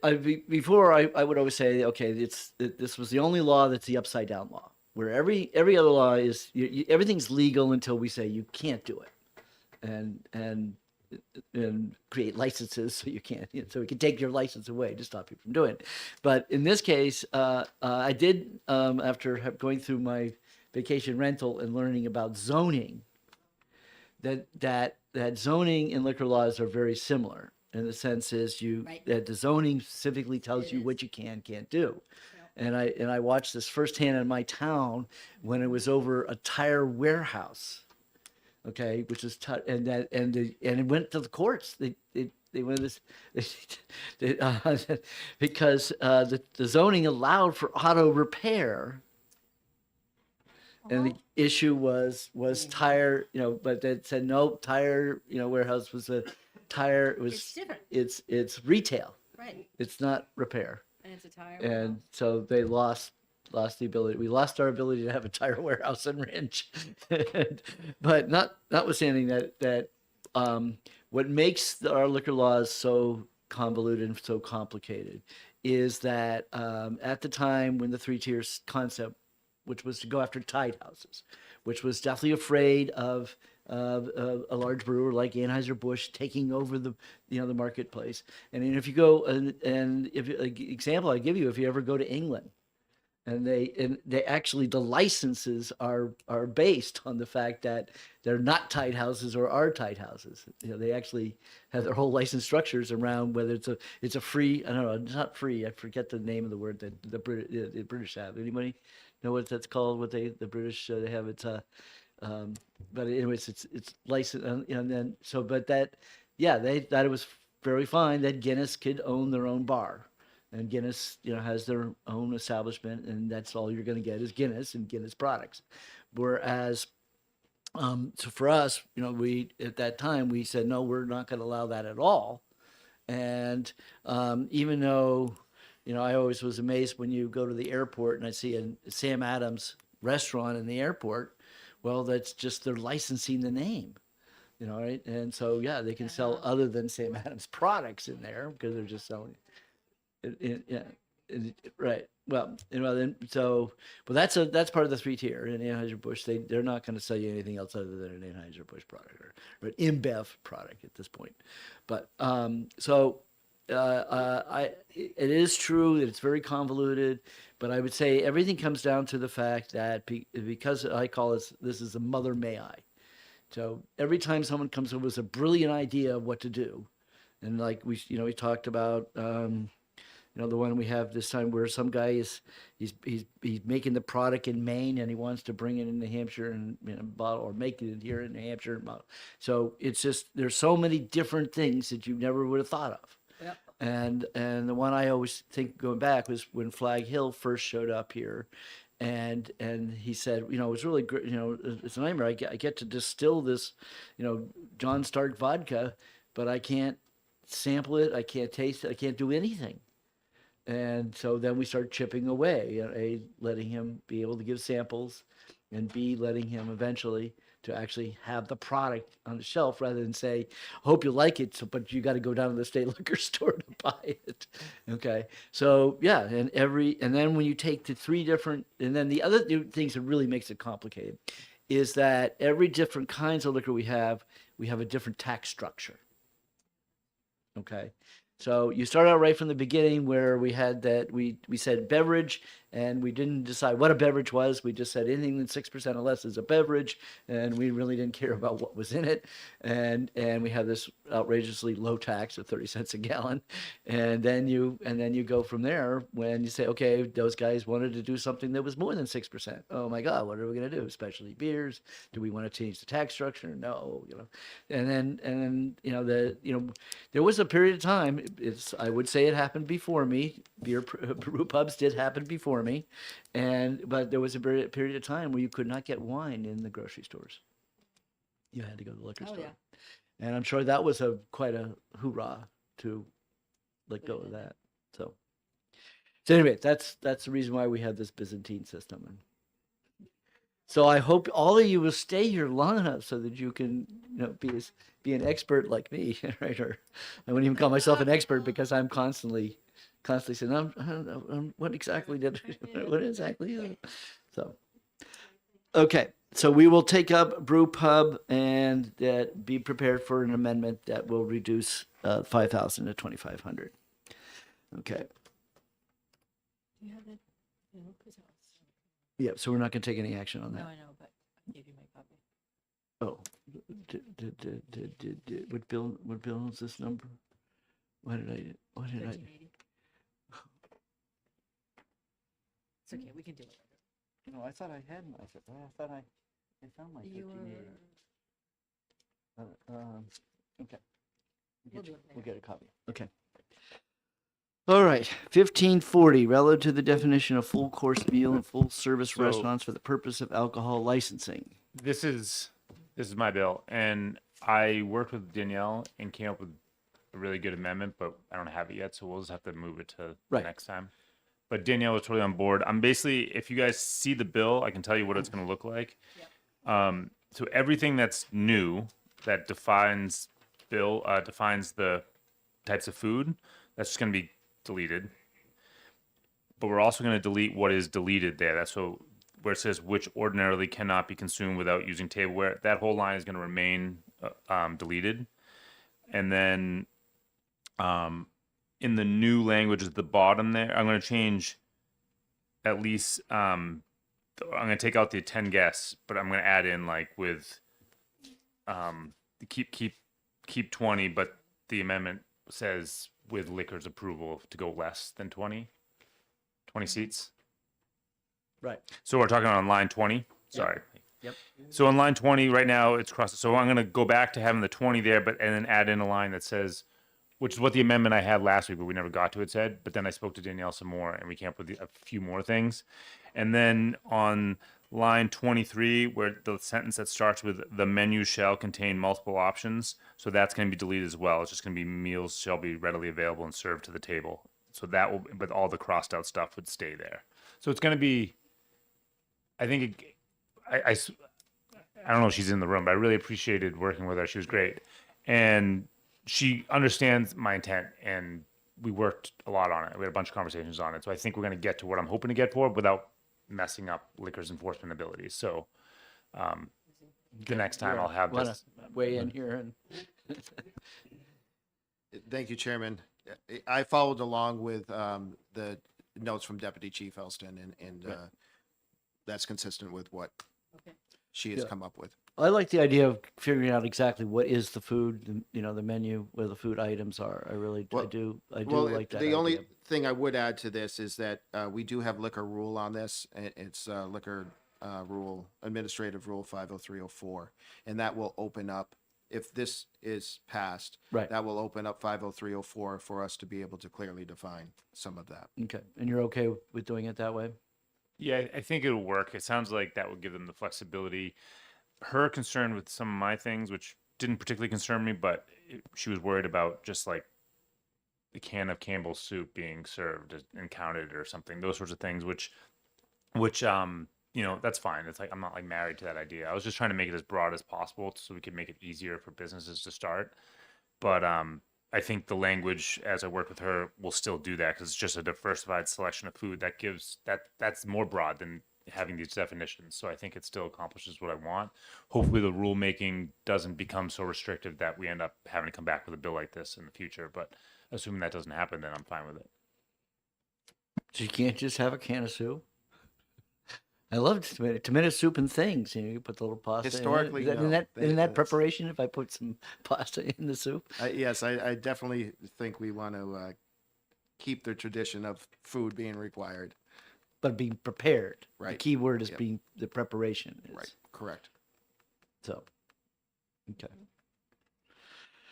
before I would always say, okay, this was the only law that's the upside down law, where every other law is everything's legal until we say you can't do it, and create licenses so you can't, so we can take your license away to stop you from doing it. But in this case, I did after going through my vacation rental and learning about zoning, that zoning and liquor laws are very similar. And the sense is
Right.
that the zoning specifically tells you what you can't do. And I watched this firsthand in my town when it was over a tire warehouse. Okay, which is and it went to the courts. They went to this because the zoning allowed for auto repair. And the issue was tire, but it said no, tire, warehouse was a tire. It was
It's different.
it's retail.
Right.
It's not repair.
And it's a tire.
And so they lost the ability. We lost our ability to have a tire warehouse in Rinch. But notwithstanding that what makes our liquor laws so convoluted and so complicated is that at the time when the 3 tiers concept, which was to go after tide houses, which was definitely afraid of a large brewer like Anheuser-Busch taking over the marketplace. And if you go and if example I give you, if you ever go to England, And they actually, the licenses are based on the fact that they're not tied houses or are tied houses. They actually have their whole license structures around whether it's a free, I don't know, it's not free. I forget the name of the word that the British have. Anybody know what that's called? What the British they have? It's but anyways, it's licensed, and then but that, yeah, they thought it was very fine that Guinness could own their own bar. And Guinness, has their own establishment, and that's all you're going to get is Guinness and Guinness products. Whereas, so for us, we at that time we said no, we're not going to allow that at all. And even though, I always was amazed when you go to the airport and I see a Sam Adams restaurant in the airport. Well, that's just they're licensing the name. Right? And so yeah, they can sell other than Sam Adams products in there because they're just selling. Yeah, right. Well, then but that's part of the 3-tier in Anheuser-Busch. They're not going to sell you anything else other than an Anheuser-Busch product or an InBev product at this point. But it is true that it's very convoluted, but I would say everything comes down to the fact that because I call this is the mother may I. So every time someone comes up with a brilliant idea of what to do, and like we talked about. The one we have this time where some guy he's making the product in Maine and he wants to bring it into Hampshire and in a bottle, or make it here in Hampshire. So it's just, there's so many different things that you never would have thought of.
Yep.
And the one I always think going back was when Flag Hill first showed up here. And he said, it's really great. It's a nightmare. I get to distill this, John Stark vodka, but I can't sample it. I can't taste it. I can't do anything. And so then we start chipping away, A, letting him be able to give samples, and B, letting him eventually to actually have the product on the shelf rather than say, hope you like it, but you got to go down to the state liquor store to buy it. Okay. So yeah. And then when you take the 3 different, and then the other things that really makes it complicated is that every different kinds of liquor we have a different tax structure. Okay. So you start out right from the beginning where we had that we said beverage, and we didn't decide what a beverage was. We just said anything than 6% or less is a beverage, and we really didn't care about what was in it. And we have this outrageously low tax of 30 cents a gallon. And then you go from there when you say, okay, those guys wanted to do something that was more than 6%. Oh my God, what are we going to do? Especially beers. Do we want to change the tax structure? No, And then there was a period of time. I would say it happened before me. Brew pubs did happen before me, but there was a period of time where you could not get wine in the grocery stores. You had to go to the liquor store.
Yeah.
And I'm sure that was quite a hoorah to let go of that. So anyway, that's the reason why we have this Byzantine system. And so I hope all of you will stay here long enough so that you can, be an expert like me, right? Or I wouldn't even call myself an expert because I'm constantly saying, I don't know, what exactly So, okay. So we will take up brew pub and be prepared for an amendment that will reduce 5,000 to 2,500. Okay.
Do you have that? No, 'cause I was-
Yeah. So we're not going to take any action on
No,
that.
I know, but I gave you my copy.
Oh, what bill is this number? What did I?
1380. It's okay, we can do it.
No, I thought I had my. I thought I found my
You
1380. Okay.
We'll do it
We'll
later.
get a copy. Okay. All right, 1540, relative to the definition of full course meal and full service
So-
restaurants for the purpose of alcohol licensing.
This is my bill, and I worked with Danielle and came up with a really good amendment, but I don't have it yet, so we'll just have to move it to
Right.
next time. But Danielle was totally on board. I'm basically, if you guys see the bill, I can tell you what it's going to look like. So everything that's new that defines the types of food, that's just going to be deleted. But we're also going to delete what is deleted there. That's where it says which ordinarily cannot be consumed without using tableware. That whole line is going to remain deleted. And then in the new language at the bottom there, I'm going to change at least I'm gonna take out the 10 guests, but I'm gonna add in like with keep 20, but the amendment says with liquor's approval to go less than 20 seats.
Right.
So we're talking on line 20. Sorry.
Yep.
So on line 20 right now it's crossed. So I'm gonna go back to having the 20 there, but and then add in a line that says, which is what the amendment I had last week, but we never got to it said. But then I spoke to Danielle some more, and we came up with a few more things. And then on line 23, where the sentence that starts with the menu shall contain multiple options, so that's going to be deleted as well. It's just going to be meals shall be readily available and served to the table. So that will, but all the crossed out stuff would stay there. So it's going to be, I think, I don't know if she's in the room, but I really appreciated working with her. She was great. And she understands my intent, and we worked a lot on it. We had a bunch of conversations on it. So I think we're going to get to what I'm hoping to get for without messing up liquor's enforcement abilities. So the next time I'll have
Wanna
this.
weigh in here and
Thank you, Chairman. I followed along with the notes from Deputy Chief Elston, and
Right.
that's consistent with what
Okay.
she has
Yeah.
come up with.
I like the idea of figuring out exactly what is the food, the menu, where the food items are. I really, I
Well-
do
Well,
like that.
the only
idea.
thing I would add to this is that we do have liquor rule on this. It's liquor rule, administrative rule 50304, and that will open up, if this is passed,
Right.
that will open up 50304 for us to be able to clearly define some of that.
Okay, and you're okay with doing it that way?
Yeah, I think it'll work. It sounds like that would give them the flexibility. Her concern with some of my things, which didn't particularly concern me, but she was worried about just like the can of Campbell's soup being served and counted or something, those sorts of things, which that's fine. It's like I'm not like married to that idea. I was just trying to make it as broad as possible so we could make it easier for businesses to start. But I think the language, as I work with her, will still do that because it's just a diversified selection of food that gives that's more broad than having these definitions. So I think it still accomplishes what I want. Hopefully the rulemaking doesn't become so restrictive that we end up having to come back with a bill like this in the future. But assuming that doesn't happen, then I'm fine with it.
So you can't just have a can of soup? I love tomato soup and things. You put the little pasta.
Historically,
in it.
no.
In
That's-
that preparation, if I put some pasta in the soup.
Yes, I definitely think we want to keep the tradition of food being required.
But being prepared. The
Right.
key word is
Yep.
being the preparation.
Right, correct.
So, okay.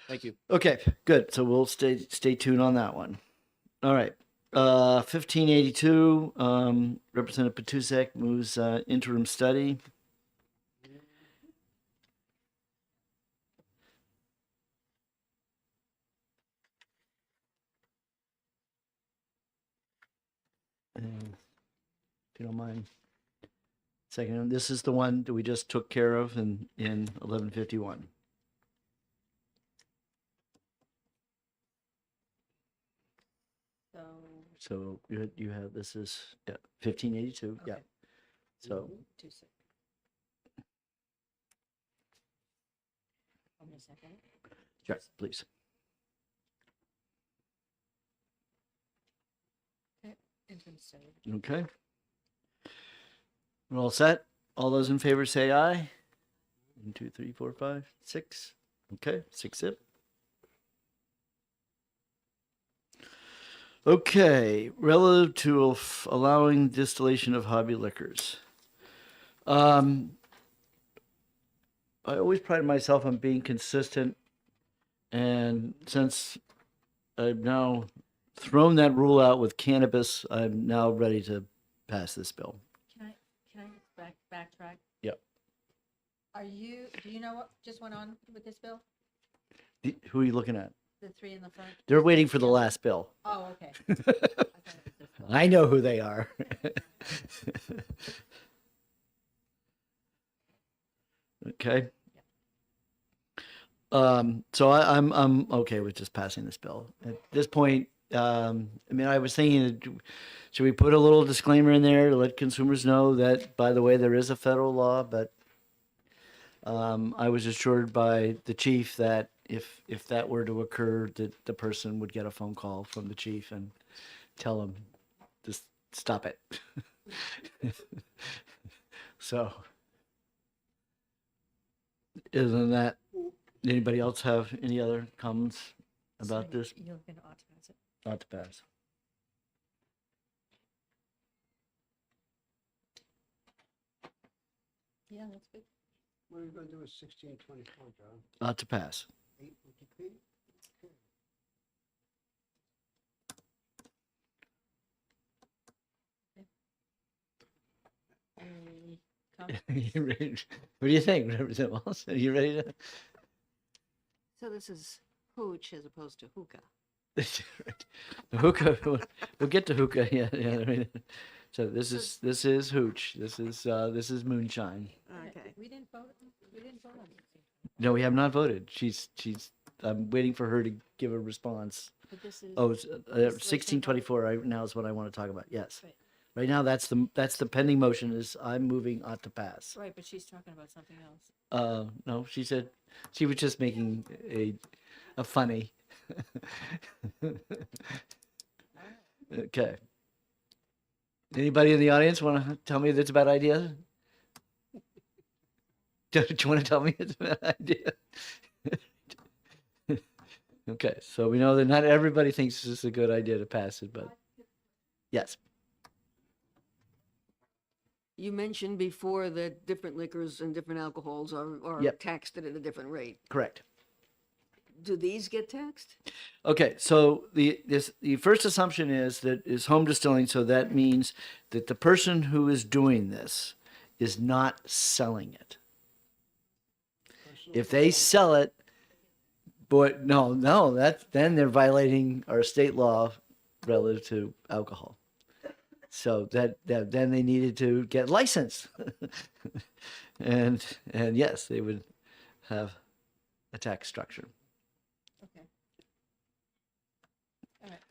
Thank you.
Okay, good. So we'll stay tuned on that one. All right. 1582, Representative Patusek moves interim study. And if you don't mind, second, this is the one that we just took care of in 1151.
So.
So you have, this is, 1582, yeah.
Okay.
So,
2 sec. Hold me a second.
sure, please.
Interim study.
Okay. We're all set? All those in favor say aye. 1, 2, 3, 4, 5, 6. Okay, 6 it. Okay, relative to allowing distillation of hobby liquors. I always pride myself on being consistent, and since I've now thrown that rule out with cannabis, I'm now ready to pass this bill.
Can I just backtrack?
Yep.
Do you know what just went on with this bill?
Who are you looking at?
The 3 in the front?
They're waiting for the last bill.
Oh, okay. I thought it was this one.
I know who they are. Okay. So I'm okay with just passing this bill. At this point, I mean, I was thinking, should we put a little disclaimer in there to let consumers know that, by the way, there is a federal law, but I was assured by the chief that if that were to occur, that the person would get a phone call from the chief and tell him stop it. So, isn't that, anybody else have any other comments about this?
You're gonna authorize it.
Not to pass.
Yeah, that's good.
What are you gonna do with 1624, John?
Not to pass.
853?
Any comments?
You ready? What do you think, Representative Wallace? Are you ready to?
So this is hooch as opposed to hookah.
The hookah, we'll get to hookah, yeah, yeah. Right. So this is hooch. This is moonshine.
Okay.
We didn't vote on it.
No, we have not voted. I'm waiting for her to give a response.
But this is.
Oh,
this is like the-
1624 right now is what I want to talk about. Yes.
Right.
Right now, that's the pending motion is I'm moving ought to pass.
Right, but she's talking about something else.
No, she said she was just making a funny. Okay. Anybody in the audience want to tell me that's a bad idea? Do you want to tell me it's a bad idea? Okay, so we know that not everybody thinks this is a good idea to pass it, but yes.
You mentioned before that different liquors and different alcohols are
Yep.
taxed at a different rate.
Correct.
Do these get taxed?
Okay, so the first assumption is home distilling, so that means that the person who is doing this is not selling it. If they sell it, boy, no, then they're violating our state law relative to alcohol. So that then they needed to get licensed, and yes, they would have a tax structure.
Okay. All right.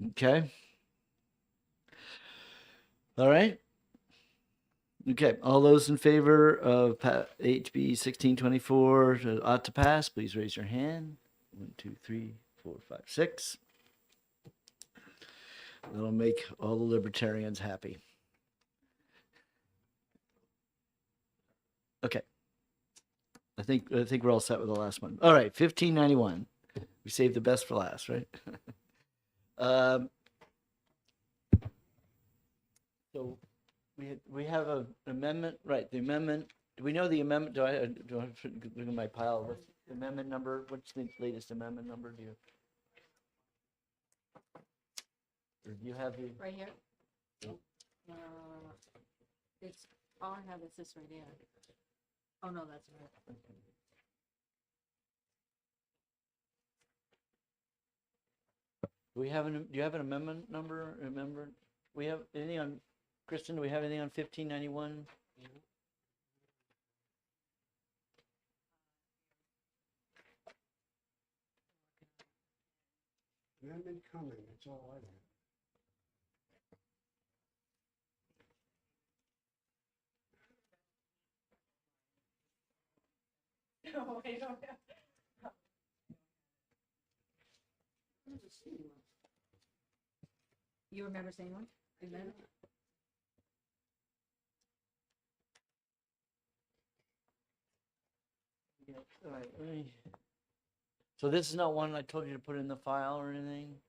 Okay. All right. Okay. All those in favor of HB 1624 ought to pass, please raise your hand. 1, 2, 3, 4, 5, 6. That'll make all the libertarians happy. Okay. I think we're all set with the last one. All right, 1591. We saved the best for last, right? So we have an amendment, right? The amendment. Do we know the amendment? Do I look at my pile? What's the amendment number? What's the latest amendment number? Do you? Or do you have the?
Right here? It's, all I have is this right here. Oh, no, that's right.
Do you have an amendment number? Remember, we have anything on, Kristen, do we have anything on 1591?
Amendment coming, that's all I have.
No, I don't have. You remember saying one? Amendment?
Yeah, all right, so this is not one I told you to put in the file or anything?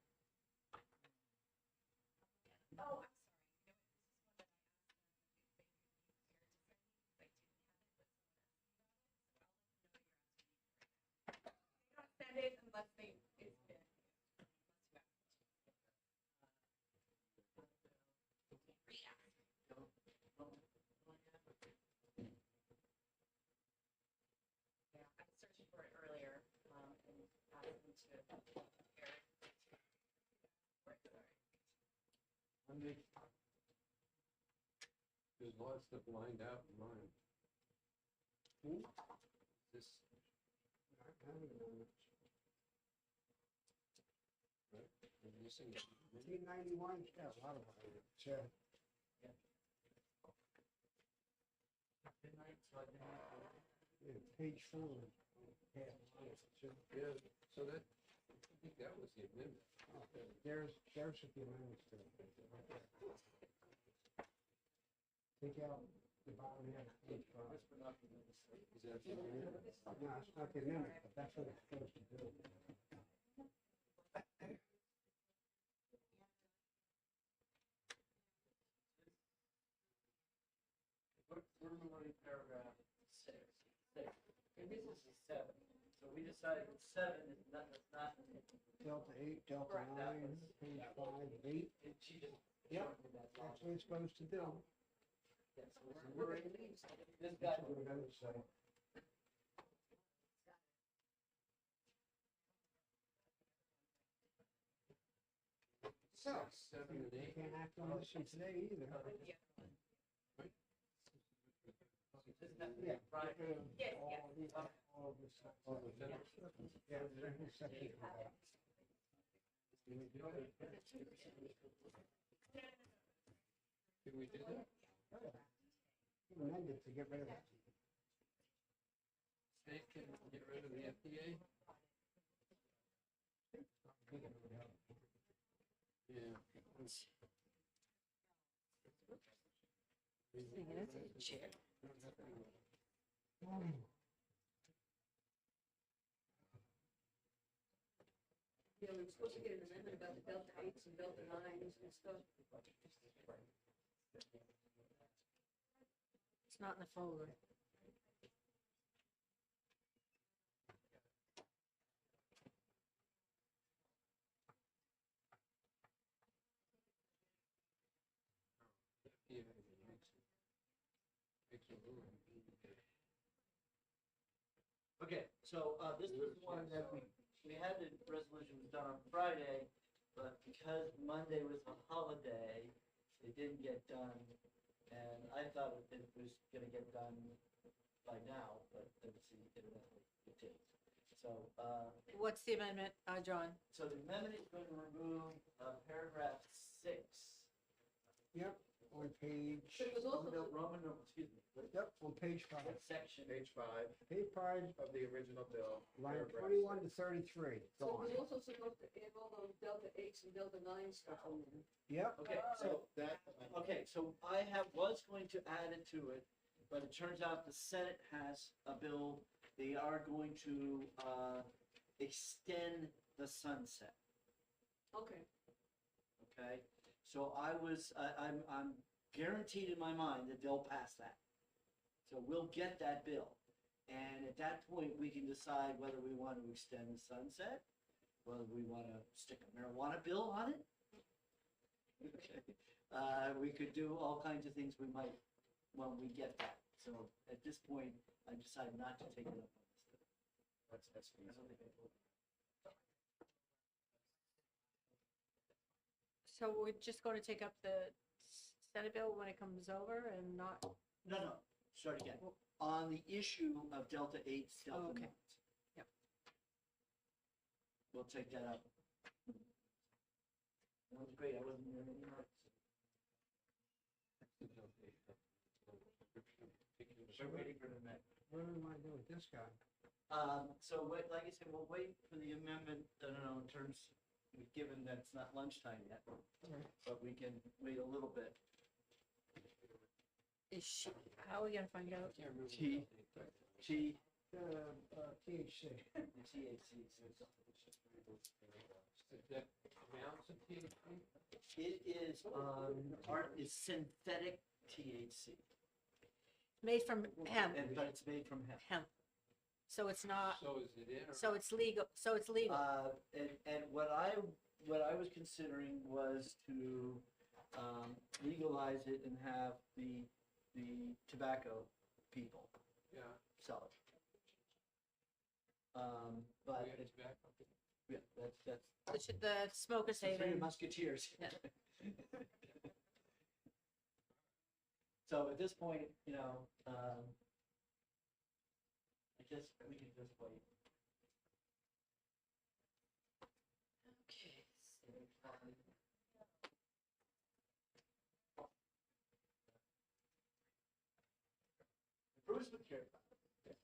There's a lot of stuff lined out in mine. This, I'm missing it.
1591, it's got a lot of it. It's, yeah, page 4.
Yeah, so that, I think that was the amendment.
There's a few minutes to it. Take out the bottom half of page 5. No, it's not the amendment, but that's what it's supposed to do.
We're moving paragraph 6. And this is 7. So we decided 7 is not, that's not.
Delta 8, Delta
Correct, that
9,
was-
page 5, 8.
And she just.
Yep,
shortened that
that's
line.
what it's supposed to do.
Yeah, so we're this
That's
guy.
what we're gonna say. So, you can't act on this one today either. Yeah. All these- all of this stuff. Yeah, there's no section for that.
Can we do that?
Amended to get rid of that.
State can get rid of the FDA? Yeah.
Yeah, we were supposed to get an amendment about the Delta 8s and Delta 9s and stuff.
It's not in the folder.
Okay, so this was the one that we had the resolution was done on Friday, but because Monday was a holiday, it didn't get done. And I thought it was gonna get done by now, but obviously it didn't. So,
What's the amendment, John?
so the amendment is going to remove paragraph 6.
Yep, on page,
It was also,
Roman numeral, excuse me.
yep, on page 5.
What section?
Page 5
Page 5,
of the original bill.
line
paragraph
21 to 33.
so
Gone.
it was also supposed to add all those Delta 8s and Delta 9s stuff on there.
Yep,
Okay, so
That,
okay, so I was going to add it to it, but it turns out the Senate has a bill. They are going to extend the sunset.
Okay.
Okay, so I'm guaranteed in my mind that they'll pass that. So we'll get that bill, and at that point we can decide whether we want to extend the sunset, whether we want to stick a marijuana bill on it. Okay, we could do all kinds of things we might when we get that. So at this point, I decided not to take it up on this bill. That's
So we're just going to take up the Senate bill when it comes over and not,
No, start again. On the issue of Delta 8s, Delta
Oh, okay.
9s.
Yep.
We'll take that up. That was great, I wasn't there anymore. We're waiting for the next.
what do we want to do with this guy?
So wait, like I said, we'll wait for the amendment, I don't know, in terms, given that it's not lunchtime yet, but we can wait a little bit.
is she, how are we gonna find out?
T, THC.
THC.
It is, is synthetic THC,
Made from hemp,
but it's made from hemp.
hemp. So it's not,
So is it in or?
so it's legal,
And what I was considering was to legalize it and have the tobacco people
Yeah.
sell it. But
We have
it,
tobacco.
yeah, that's
the Smokers
the Three
Haven.
Musketeers.
Yeah.
So at this point, I guess we can just wait.
Okay.
Bruce would care about it.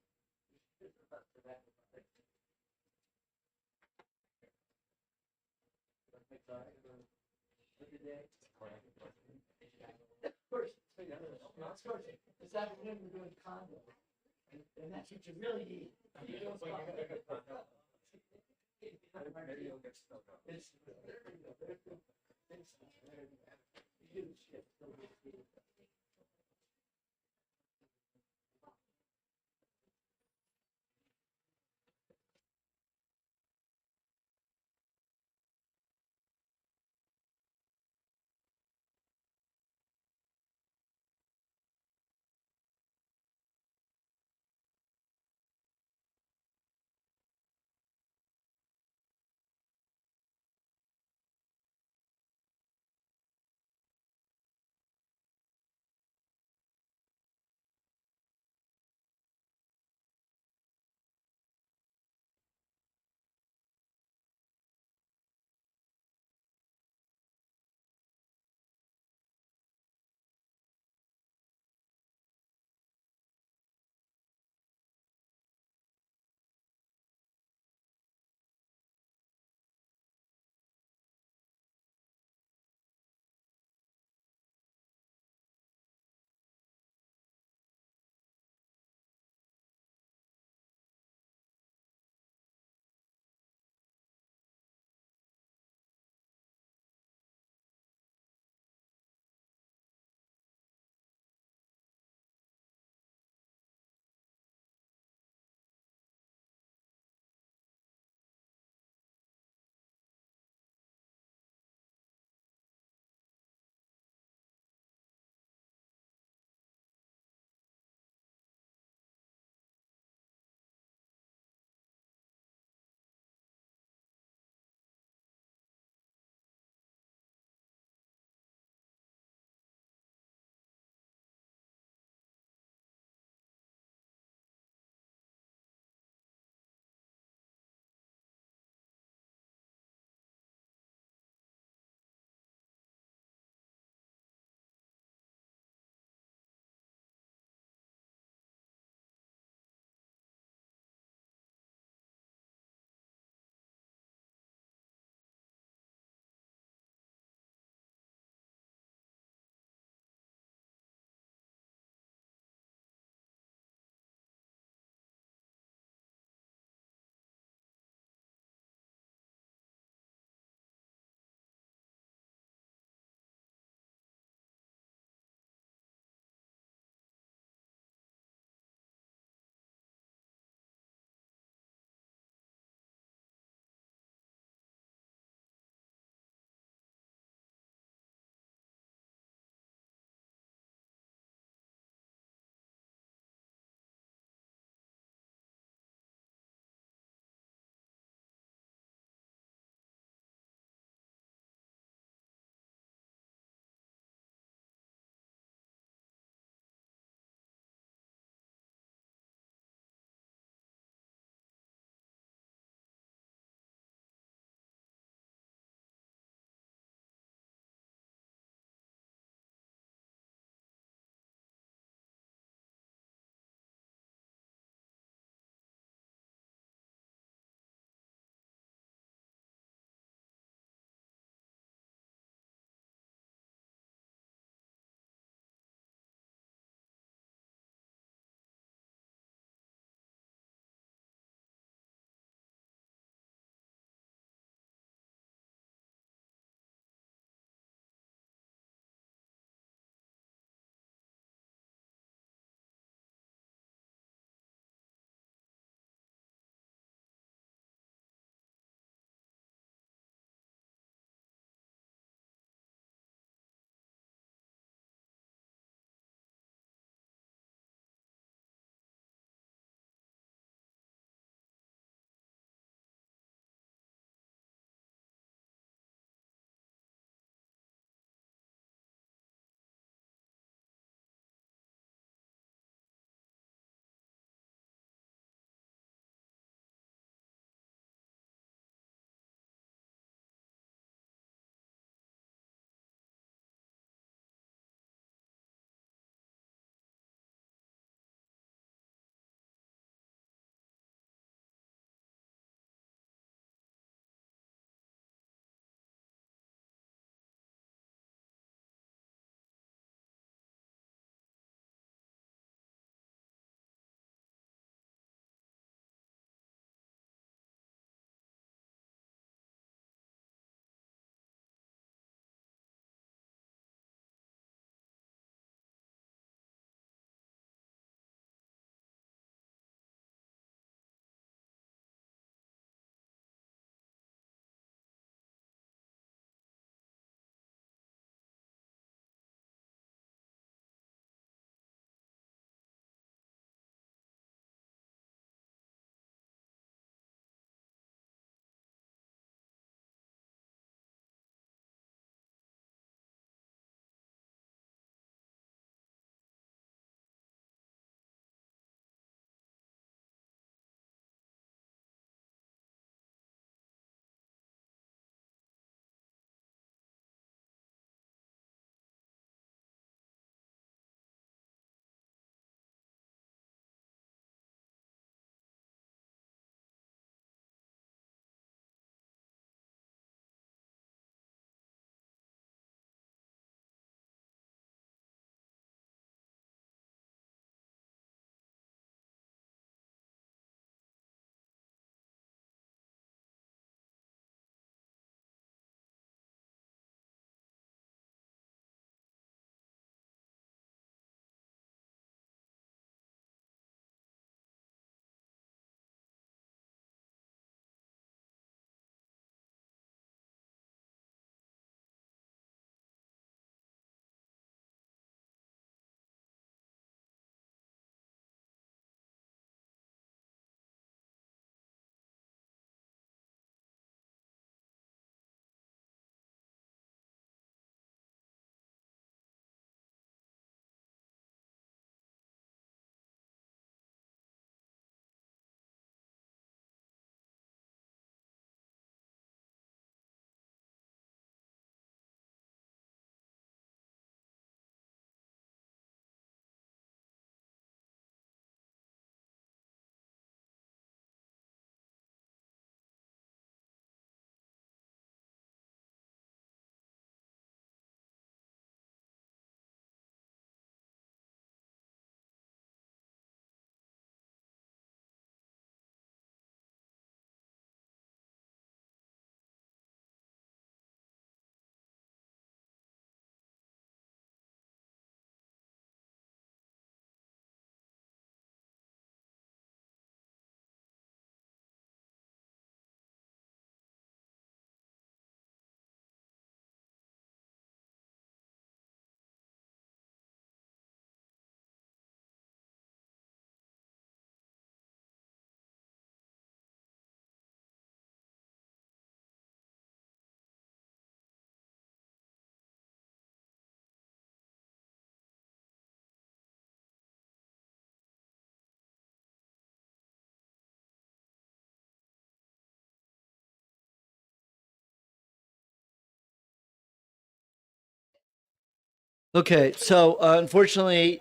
Okay, so unfortunately,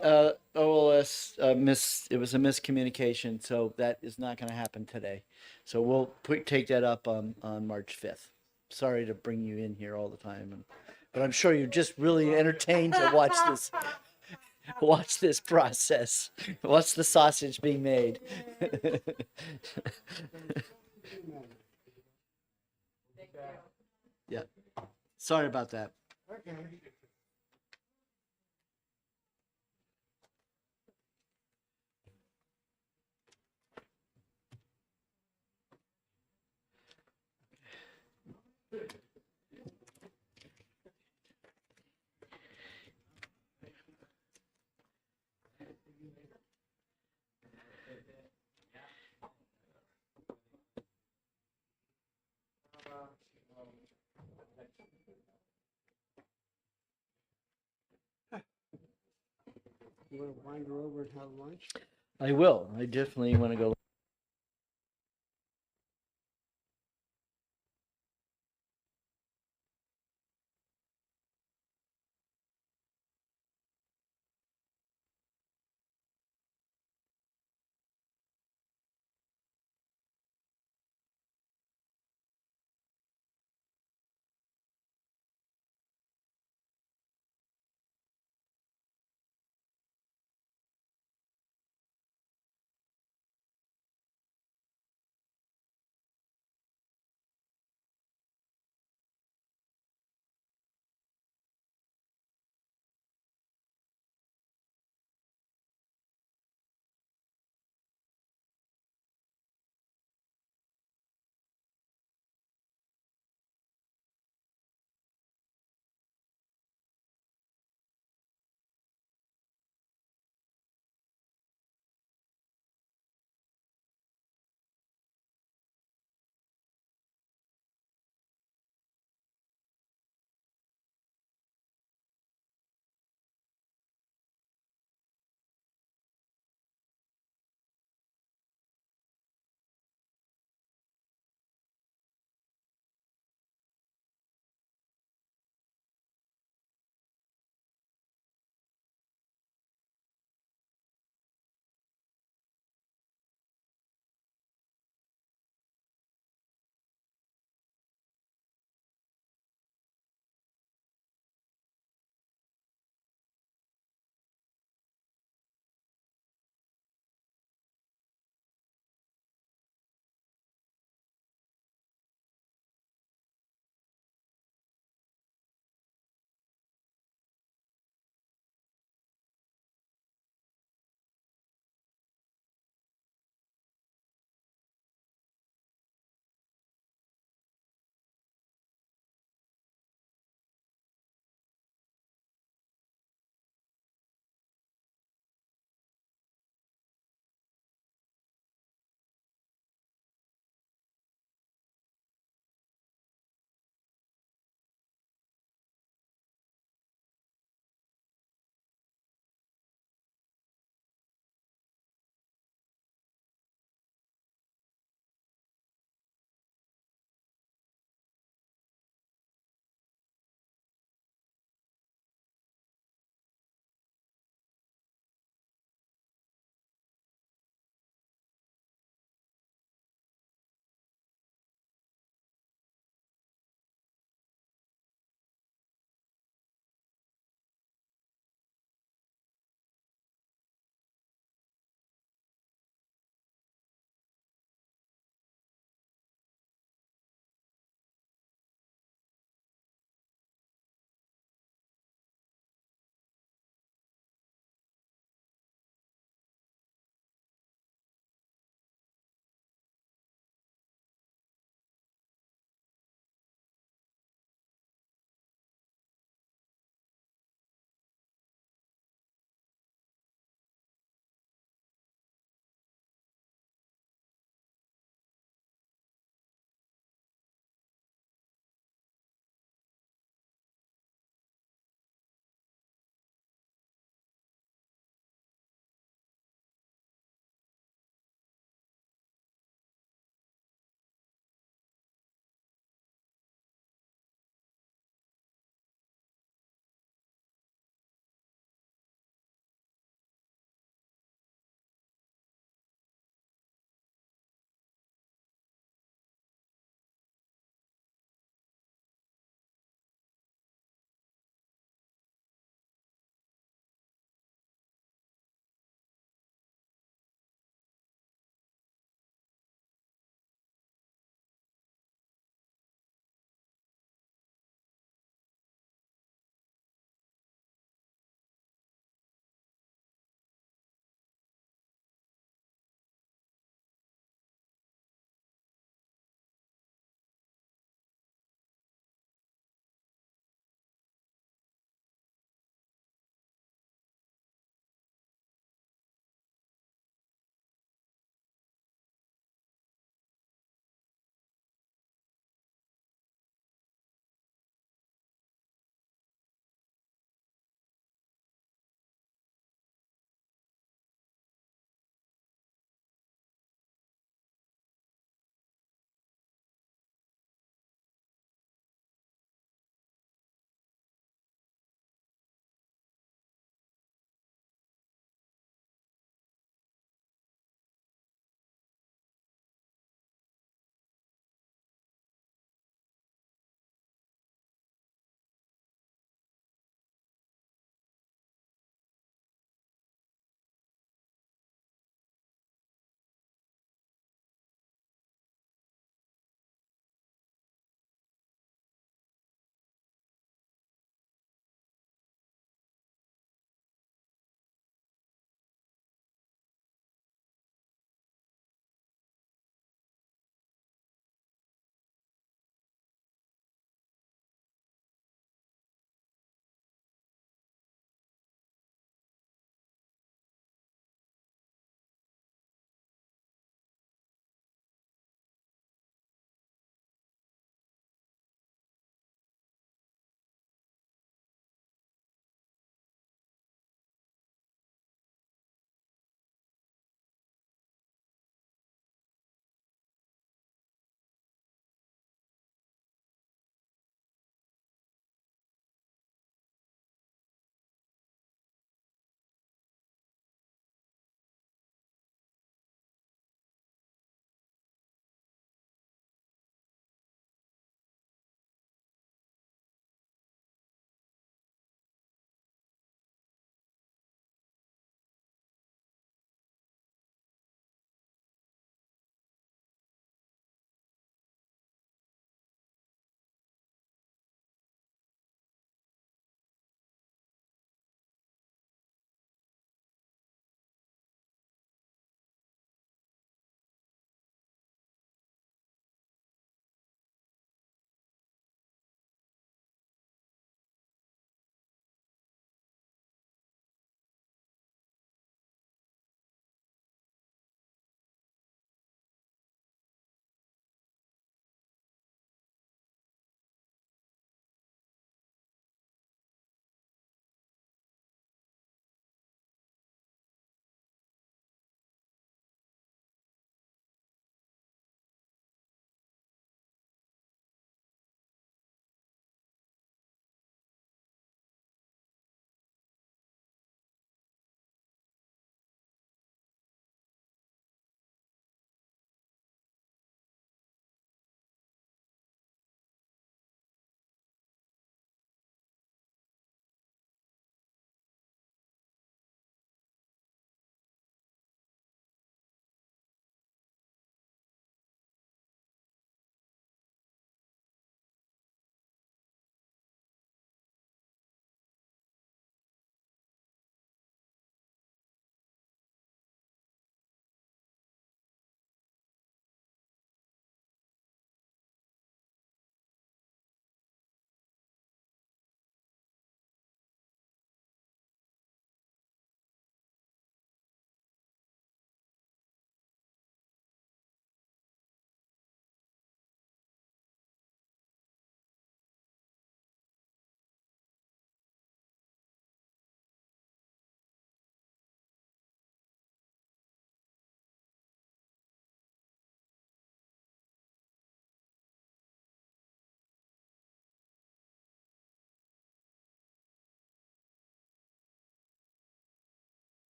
OLS it was a miscommunication, so that is not going to happen today. So we'll take that up on March 5th. Sorry to bring you in here all the time, but I'm sure you're just really entertained to watch this process, watch the sausage being made. Yeah, sorry about that.
You want to wander over and have lunch?
I will. I definitely want to go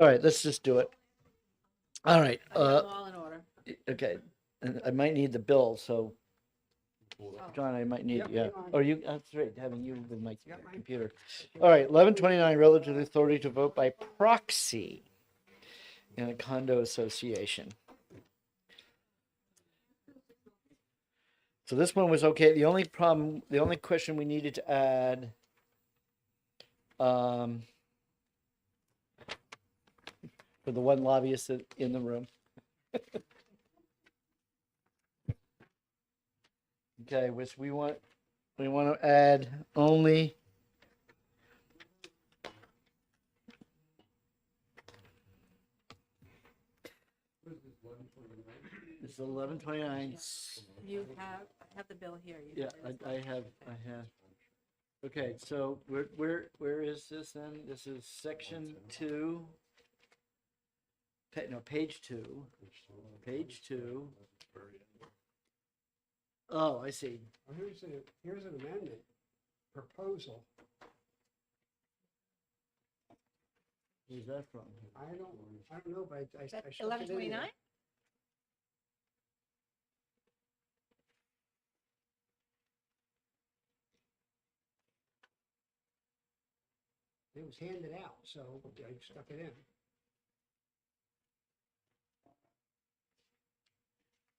All right, let's just do it. All right,
I have them all in order.
okay, and I might need the bill, so
Oh.
John, I might need,
Yep,
yeah.
hang on.
Or you, that's right, having you with my
Got mine.
computer. All right, 1129, relative authority to vote by proxy in a condo association. So this one was okay. The only problem, the only question we needed to add, for the one lobbyist in the room. Okay, which we want to add only it's 1129.
You have, I have the bill here. You
Yeah,
have it.
I have. Okay, so where is this then? This is section 2. No, page 2. Page 2. Oh, I see.
Well, here's an amendment proposal.
Where's that from?
I don't know, but I
Is that
stuck it in there.
1129?
It was handed out, so I stuck it in.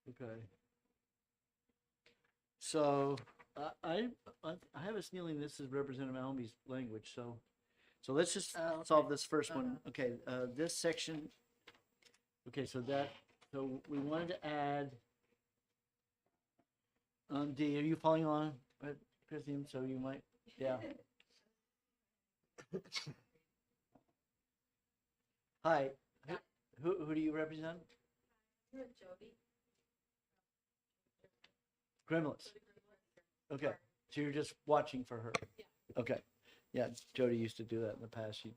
Okay. So I have a feeling this is Representative Allenby's language. So let's just
Oh, okay.
solve this first one. Okay, this section. Okay, so we wanted to add. D, are you following on, Christine? So you might, yeah. Hi. Who do you represent? Grimless. Okay, so you're just watching for her. Okay, yeah. Jody used to do that in the past. She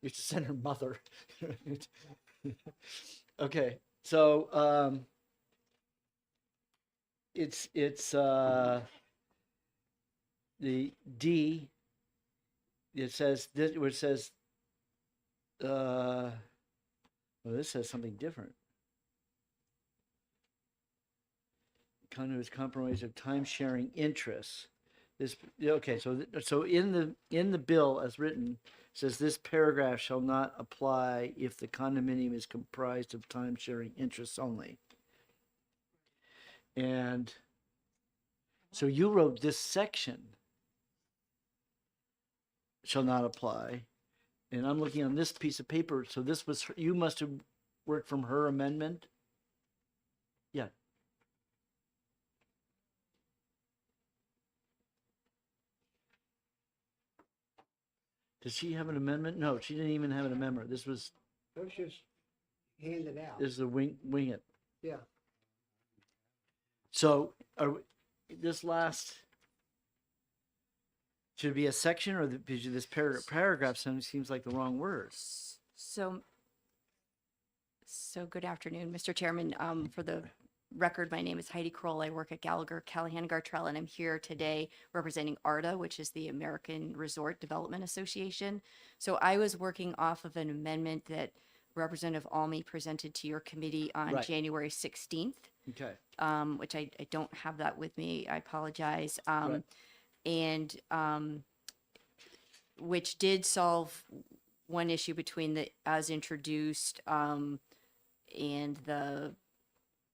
used to send her mother. Okay, so it's the D. It says this. Where it says, well, this says something different. Condo is compromise of time sharing interests. This okay. So in the bill as written says this paragraph shall not apply if the condominium is comprised of time sharing interests only. And so you wrote this section shall not apply, and I'm looking on this piece of paper. So this was you must have worked from her amendment. Yeah. Does she have an amendment? No, she didn't even have an amendment. This was
It was just handed out.
this is a wing it.
Yeah.
So this last should it be a section or this paragraph seems like the wrong word.
So good afternoon, Mr. Chairman. For the record, my name is Heidi Kroll. I work at Gallagher, Callahan, Gartrell, and I'm here today representing ARDA, which is the American Resort Development Association. So I was working off of an amendment that Representative Almy presented to your committee on
Right.
January 16th,
Okay.
which I don't have that with me. I apologize.
Right.
And which did solve one issue between the as introduced and the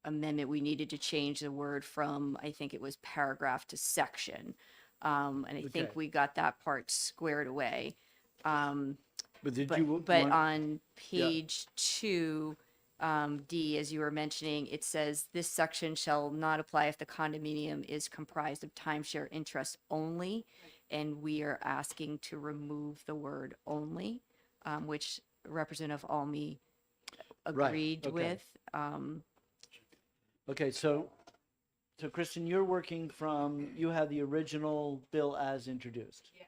amendment. We needed to change the word from, I think it was paragraph to section. And I think
Okay.
we got that part squared away.
But did
But,
you
but
want-
on page 2, D, as you were mentioning, it says this section shall not apply if the condominium is comprised of timeshare interests only. And we are asking to remove the word only, which Representative Almy
Right,
agreed
okay.
with.
Okay, so Kristen, you're working from you have the original bill as introduced. Yeah.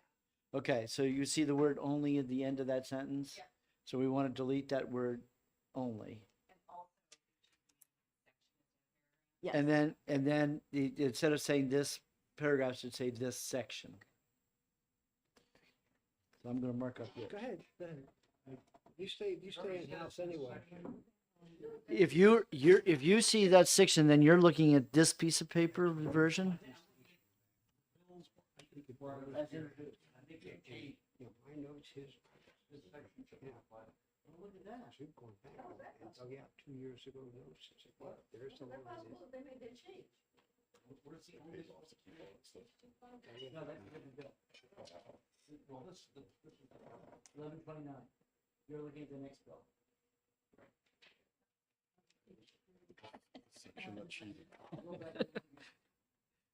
Okay, so you see the word only at the end of that sentence? Yeah. So we want to delete that word only.
Yes.
And then instead of saying this paragraph should say this section. So I'm going to mark up here.
Go ahead. Go ahead. You stay in house anyway.
If if you see that section, then you're looking at this piece of paper version.
My notes, his. Yeah. Look at that. Going back. Oh, yeah, 2 years ago notes. It's like, well, there's the one.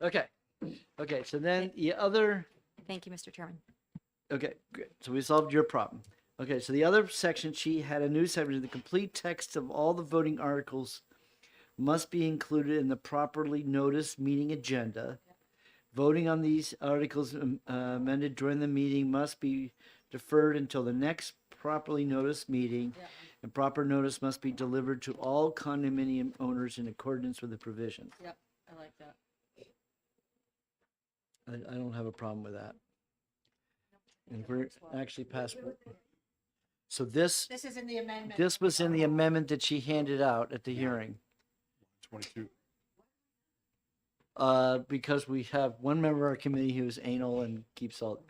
Okay. Okay. So then the other.
Thank you, Mr. Chairman.
Okay, great. So we solved your problem. Okay, so the other section sheet had a new section. The complete text of all the voting articles must be included in the properly noticed meeting agenda. Voting on these articles amended during the meeting must be deferred until the next properly noticed meeting, and proper notice must be delivered to all condominium owners in accordance with the provision.
Yep, I like that.
I don't have a problem with that. And we're actually past. So this
This is in the amendment.
this was in the amendment that she handed out at the hearing.
22.
Because we have one member of our committee who's anal and keeps all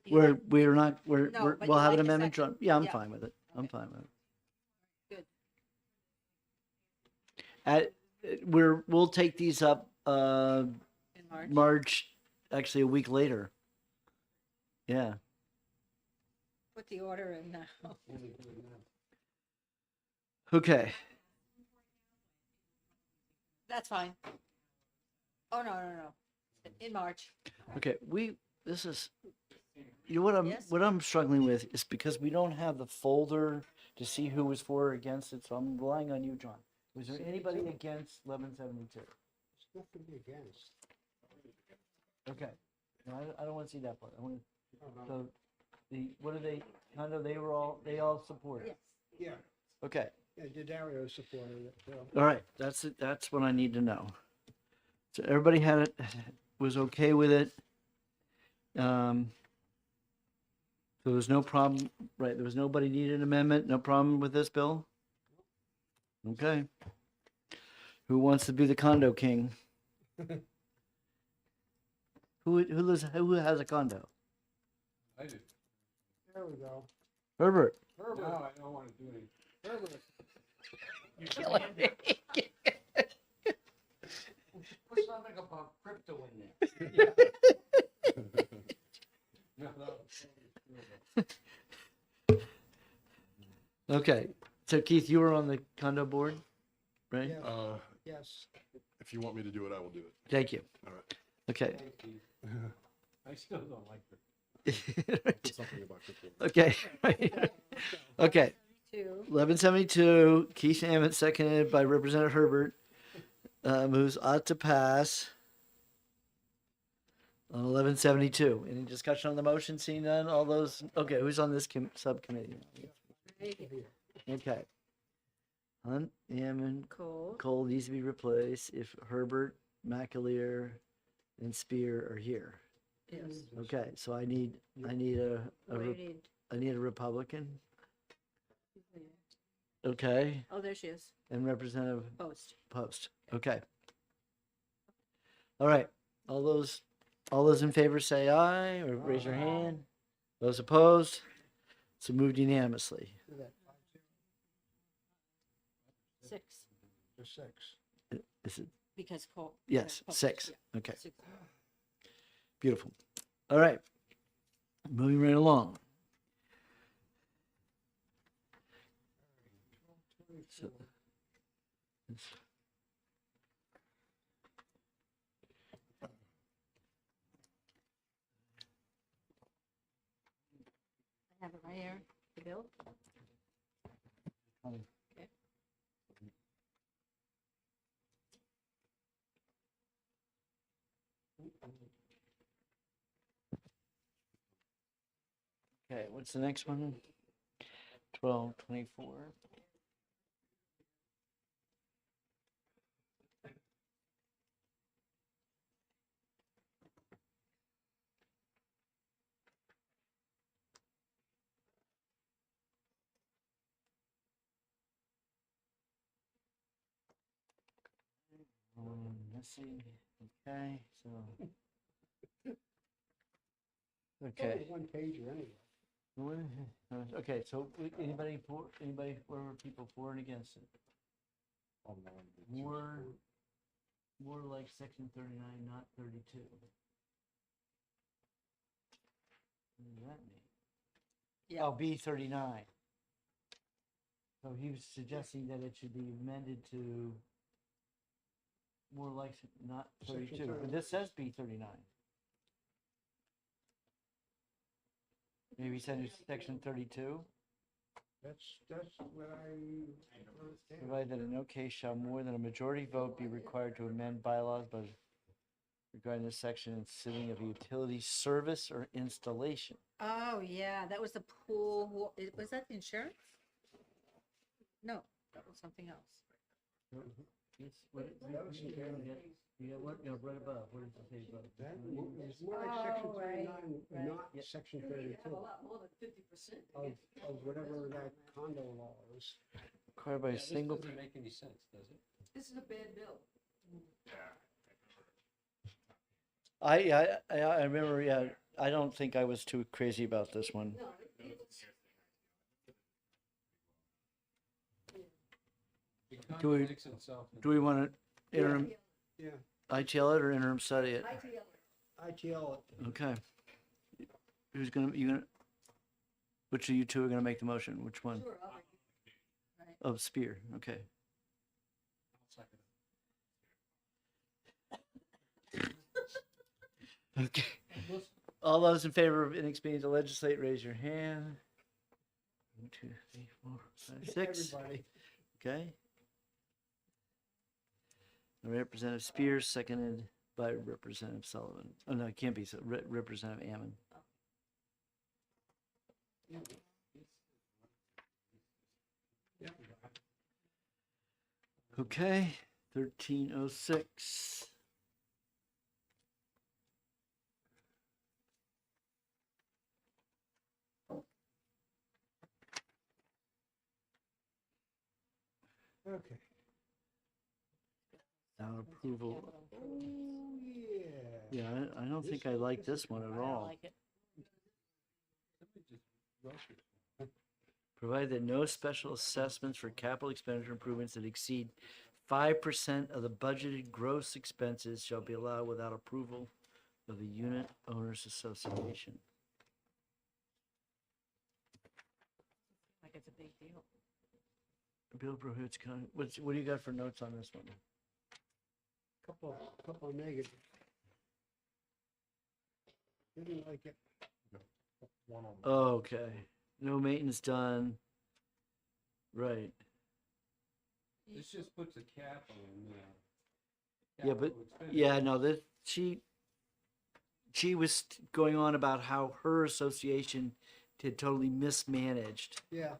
We're not,
No, but
we'll
you
have an
like the
amendment
section.
drawn. Yeah, I'm
Yeah.
fine with it. I'm fine with it.
Good.
We'll take these up,
In March.
March, actually a week later. Yeah.
Put the order in now.
Okay.
That's fine. Oh, no. In March.
Okay. This is, you know what
Yes?
I'm struggling with is because we don't have the folder to see who was for or against it. So I'm relying on you, John. Was there anybody against 1172?
There's nothing to be against.
Okay. No, I don't want to see that part. I want to, so what are they, they all support it?
Yes.
Yeah,
Okay.
yeah, Daddario supported it, so.
All right. That's it. That's what I need to know. So everybody had it, was okay with it. So there was no problem, right? There was nobody needed an amendment. No problem with this bill? Okay. Who wants to be the condo king? Who has a condo?
I do.
There we go.
Herbert.
Herbert,
No, I don't want to do anything.
Herbert.
Put something about crypto in there. Okay. So Keith, you were on the condo board, right?
Yeah. Yes.
If you want me to do it, I will do it.
Thank you.
All right.
Okay.
I still don't like it.
Put something about crypto.
Okay. Okay. 1172, Keith Hammond, seconded by Representative Herbert, moves ought to pass on 1172. Any discussion on the motion? Seeing none, all those, okay, who's on this subcommittee? Okay. Hunt, Hammond,
Cool.
Cole needs to be replaced if Herbert, McAleer, and Spear are here.
Yes.
Okay, so I need a
What do you need?
I need a Republican. Okay,
Oh, there she is.
and Representative
Post.
Post. Okay. All right. All those in favor say aye or raise your hand. Those opposed? So moved unanimously.
6,
There's 6.
Is it?
because Cole.
Yes,
Post,
6.
yeah,
Okay,
6.
beautiful. All right. Moving right along. So,
I have it right here. The bill.
Um,
Okay.
Okay, what's the next one? 1224. Missing. Okay, so. Okay.
One pager anyway.
Okay, so anybody for people for and against it? More like section 39, not 32. What does that mean?
Yeah.
Oh, B 39. So he was suggesting that it should be amended to more like not
Section
32, but this says B 39. Maybe send it to section 32.
That's what I understand.
Provide that in no case shall more than a majority vote be required to amend bylaws by regarding this section consisting of a utility service or installation.
Oh, yeah, that was the pool. Was that the insurance? No, that was something else.
Right above, what does it say above?
That is more like section
Oh, right,
39, not section 32
more than 50%.
of whatever that condo law is.
Required by a single.
Doesn't make any sense, does it?
This is a bad bill.
I remember, yeah, I don't think I was too crazy about this one. Do we-
Contradicts itself.
Do we want to interim
Yeah,
ITL it or interim study it?
ITL it.
Okay. Who's which of you two are gonna make the motion? Which one? Of Spear, okay. Okay. All those in favor of inexpedient to legislate, raise your hand. 1, 2, 3, 4, 5, 6.
Everybody.
Okay. Representative Spears, seconded by Representative Sullivan. Oh, no, it can't be, Representative Ammon. Okay, 1306.
Okay.
Without approval.
Oh, yeah.
Yeah, I don't think I like this one at all. Provided that no special assessments for capital expenditure improvements that exceed 5% of the budgeted gross expenses shall be allowed without approval of the Unit Owners Association.
Like it's a big deal.
Bill prohibits, what do you got for notes on this one?
Couple of negatives. Didn't like it.
One on.
Okay, no maintenance done. Right,
This just puts a cap on,
Yeah, but-
capital expenditure.
yeah, no, she was going on about how her association had totally mismanaged.
Yeah.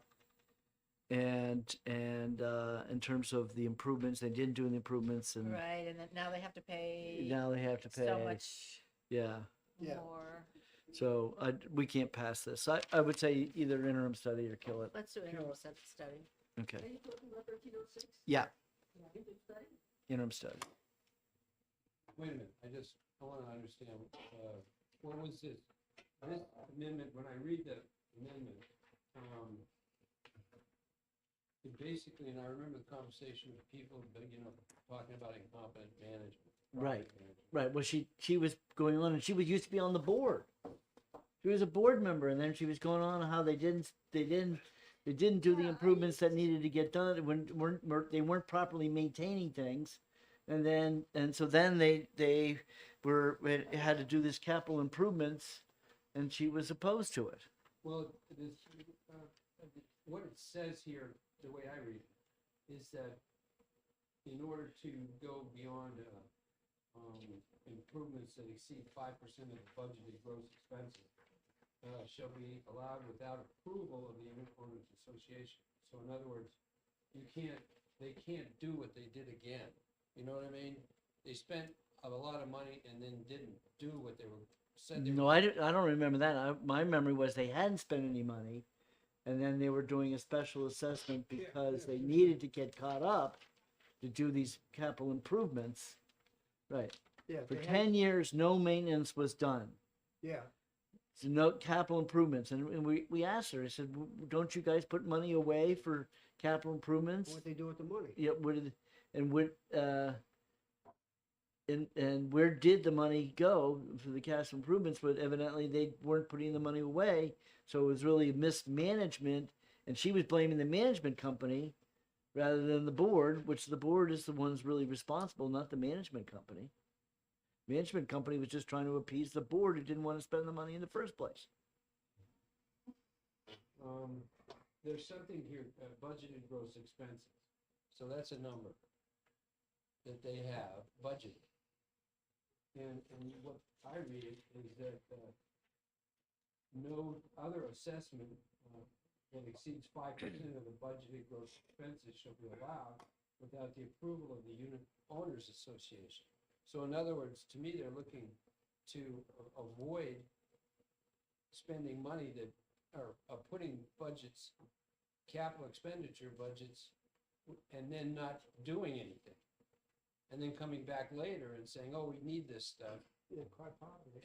And in terms of the improvements, they didn't do the improvements, and
Right, and then now they have to pay
now they have to pay.
so much
Yeah,
Yeah.
more.
so we can't pass this. I would say either interim study or kill it.
Let's do an interim study.
Okay. Yeah. Interim study.
Wait a minute, I want to understand, what was this? This amendment, when I read the amendment, it basically, and I remember the conversation with people, but, talking about incompetent management.
Right.
project management.
Right. Well, she was going on, and she used to be on the board. She was a board member, and then she was going on how they didn't do the improvements that needed to get done. They weren't properly maintaining things, and so then they had to do this capital improvements, and she was opposed to it.
Well, what it says here, the way I read it, is that in order to go beyond improvements that exceed 5% of the budgeted gross expenses, shall be allowed without approval of the Unit Owners Association. So in other words, they can't do what they did again. You know what I mean? They spent a lot of money and then didn't do what they were said they were.
No, I don't remember that. My memory was they hadn't spent any money, and then they were doing a special assessment because they needed to get caught up to do these capital improvements. Right.
Yeah.
For
they had-
10 years, no maintenance was done.
Yeah.
So no capital improvements. And we asked her, I said, don't you guys put money away for capital improvements?
What they do with the money?
Yeah, and where did the money go for the capital improvements? But evidently they weren't putting the money away, so it was really mismanagement. And she was blaming the management company rather than the board, which the board is the ones really responsible, not the management company. Management company was just trying to appease the board who didn't want to spend the money in the first place.
There's something here, budgeted gross expenses. So that's a number that they have budgeted. And what I read is that no other assessment that exceeds 5% of the budgeted gross expenses shall be allowed without the approval of the Unit Owners Association. So in other words, to me, they're looking to avoid spending money that are putting budgets, capital expenditure budgets, and then not doing anything. And then coming back later and saying, oh, we need this stuff.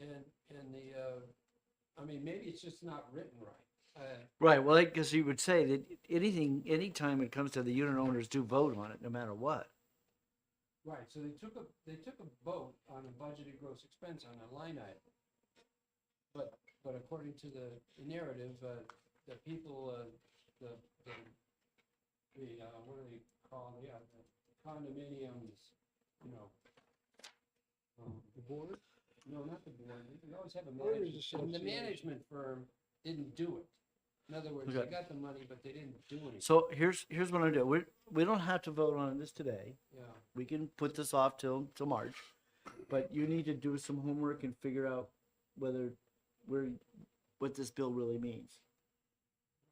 And the, I mean, maybe it's just not written right.
Right, well, because you would say that anytime it comes to the unit owners do vote on it, no matter what.
Right, so they took a vote on a budgeted gross expense on a line item. But according to the narrative, the people, the what do they call, the condominiums, you know. The board? No, not the board, we always have a management, the management firm didn't do it. In other words, they
Okay.
got the money, but they didn't do anything.
So here's what I do. We don't have to vote on this today.
Yeah.
We can put this off till March, but you need to do some homework and figure out what this bill really means.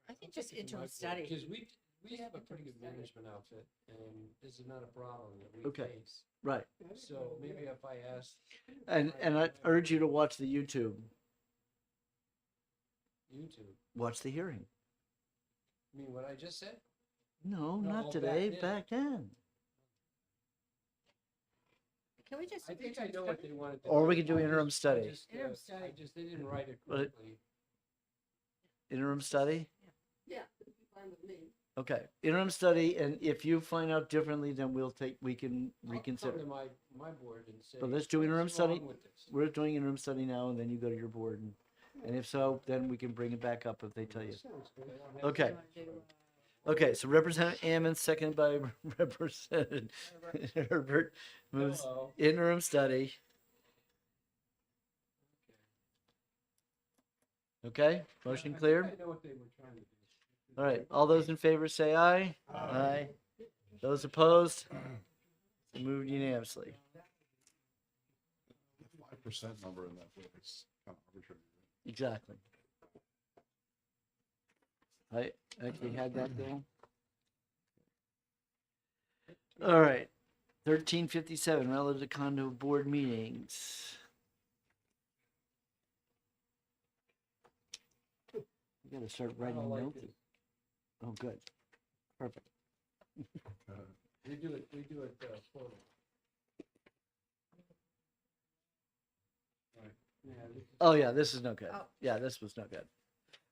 I think just interim study.
Because we have a pretty good management outfit, and this is not a problem that we
Okay.
face.
Right.
So maybe if I ask.
And I urge you to watch the YouTube.
YouTube,
Watch the hearing.
I mean, what I just said?
No,
No,
not
back
today.
then.
Back then.
Can we just?
I think I know what they wanted to do.
Or we could do
I
interim
just-
study.
Interim
I
study.
just, they didn't write it
Well,
correctly.
Interim study.
Yeah, fine with me.
Okay. Interim study, and if you find out differently, then we can
I'll
reconsider.
come to my board and say.
But let's do interim
"What's wrong
study.
with this?"
We're doing interim study now, and then you go to your board, and if so, then we can bring it back up if they tell you.
Sounds good. I don't have-
Okay. Okay, so Representative Ammon, seconded by Representative Herbert, moves
Hello.
interim study. Okay, motion
I
clear?
think I know what they were trying to do.
All right, all those in favor say aye. Aye. Those opposed? So moved unanimously.
The 5% number in that book is kind of arbitrary.
Exactly. I actually had that bill. All right, 1357, relative to condo board meetings. You gotta start
I
writing
don't like
notes.
this.
Oh, good. Perfect.
We do it forward. Right. Yeah,
Oh, yeah, this is no good.
Oh.
Yeah, this was no good.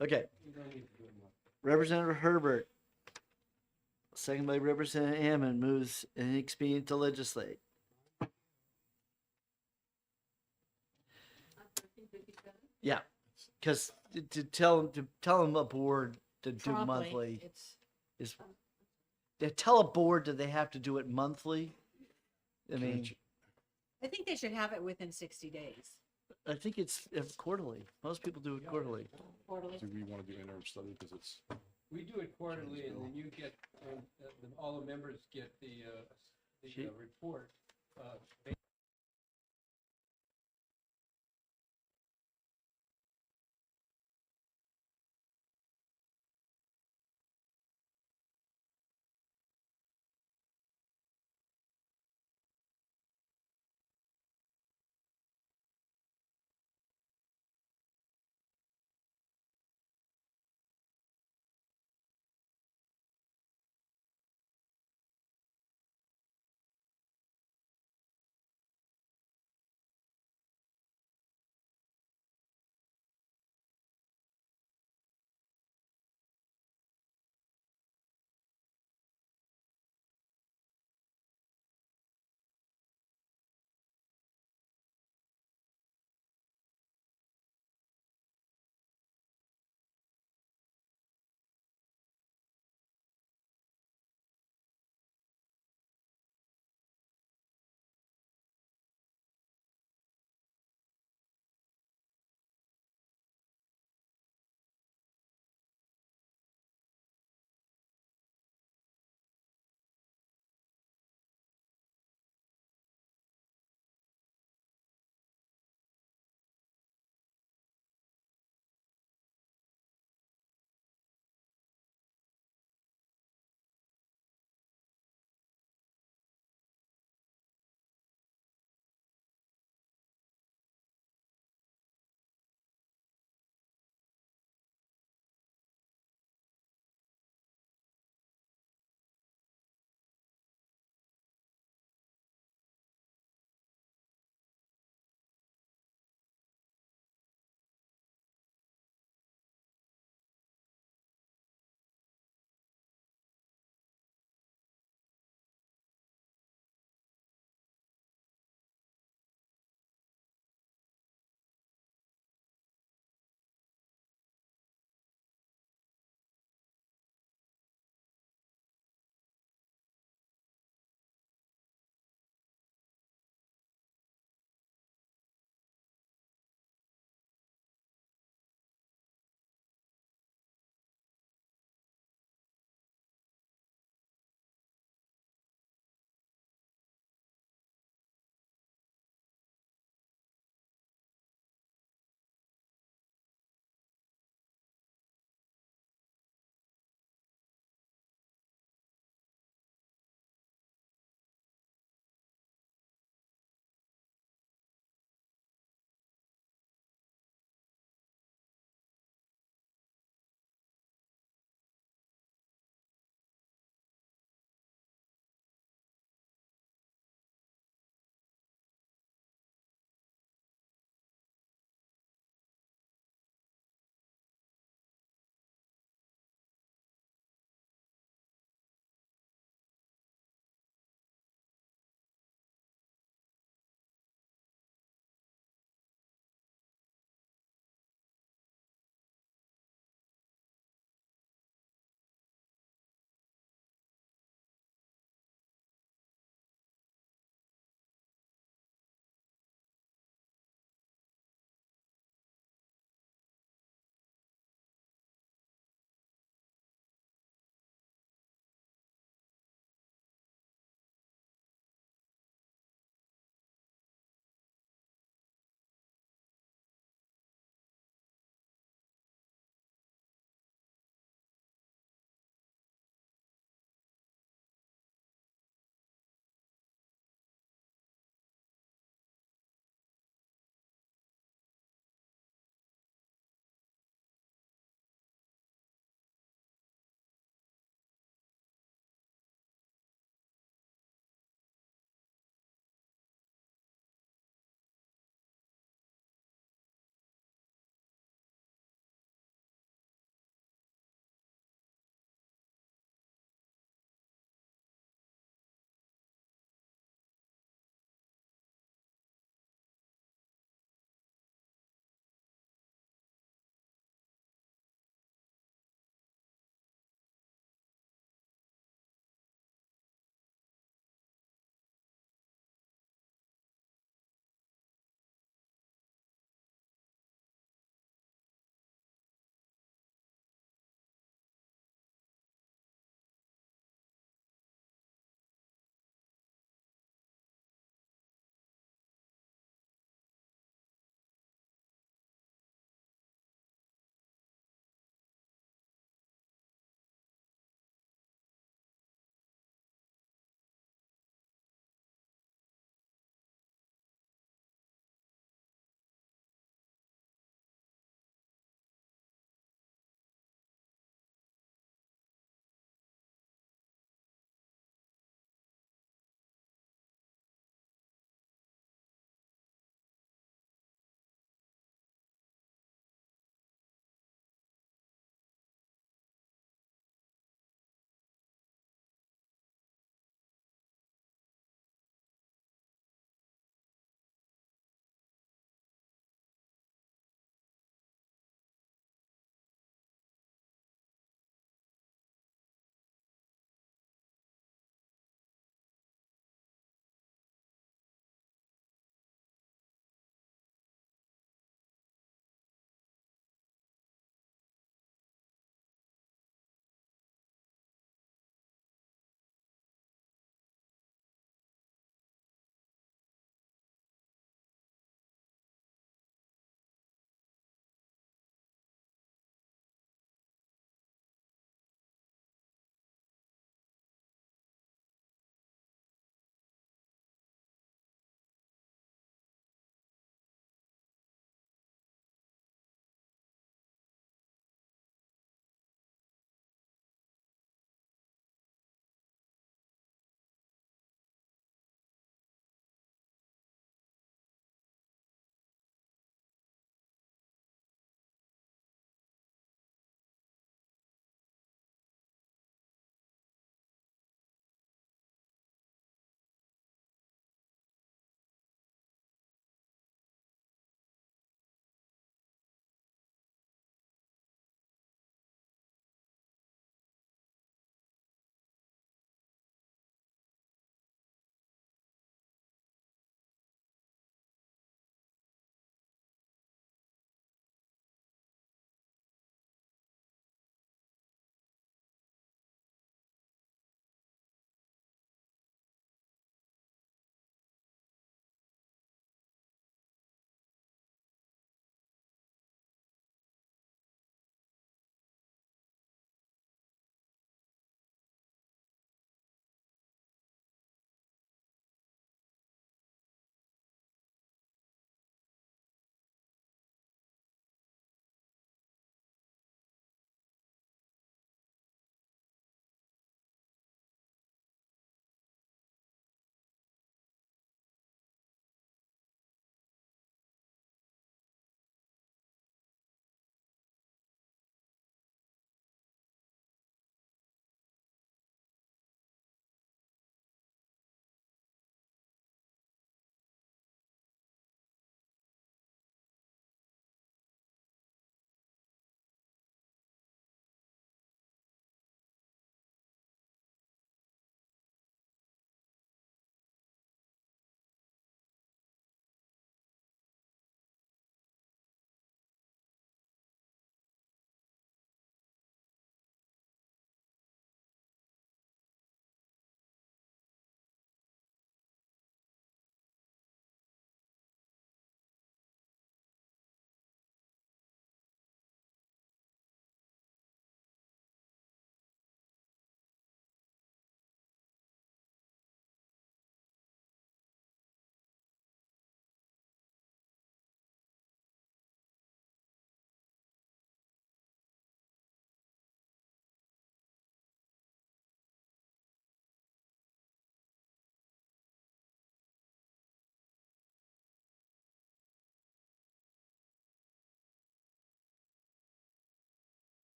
Okay,
we don't need to do it now.
Representative Herbert, second by Representative Hammond, moves inexpedient to legislate. Yeah, because to tell them a board to do
Promptly,
monthly
it's-
is, to tell a board that they have to do it monthly. I mean,
I think they should have it within 60 days.
I think it's quarterly. Most people do it quarterly.
Do we want to do interim study because it's
We do it quarterly, and then you get, all the members get the
Sheet?
report,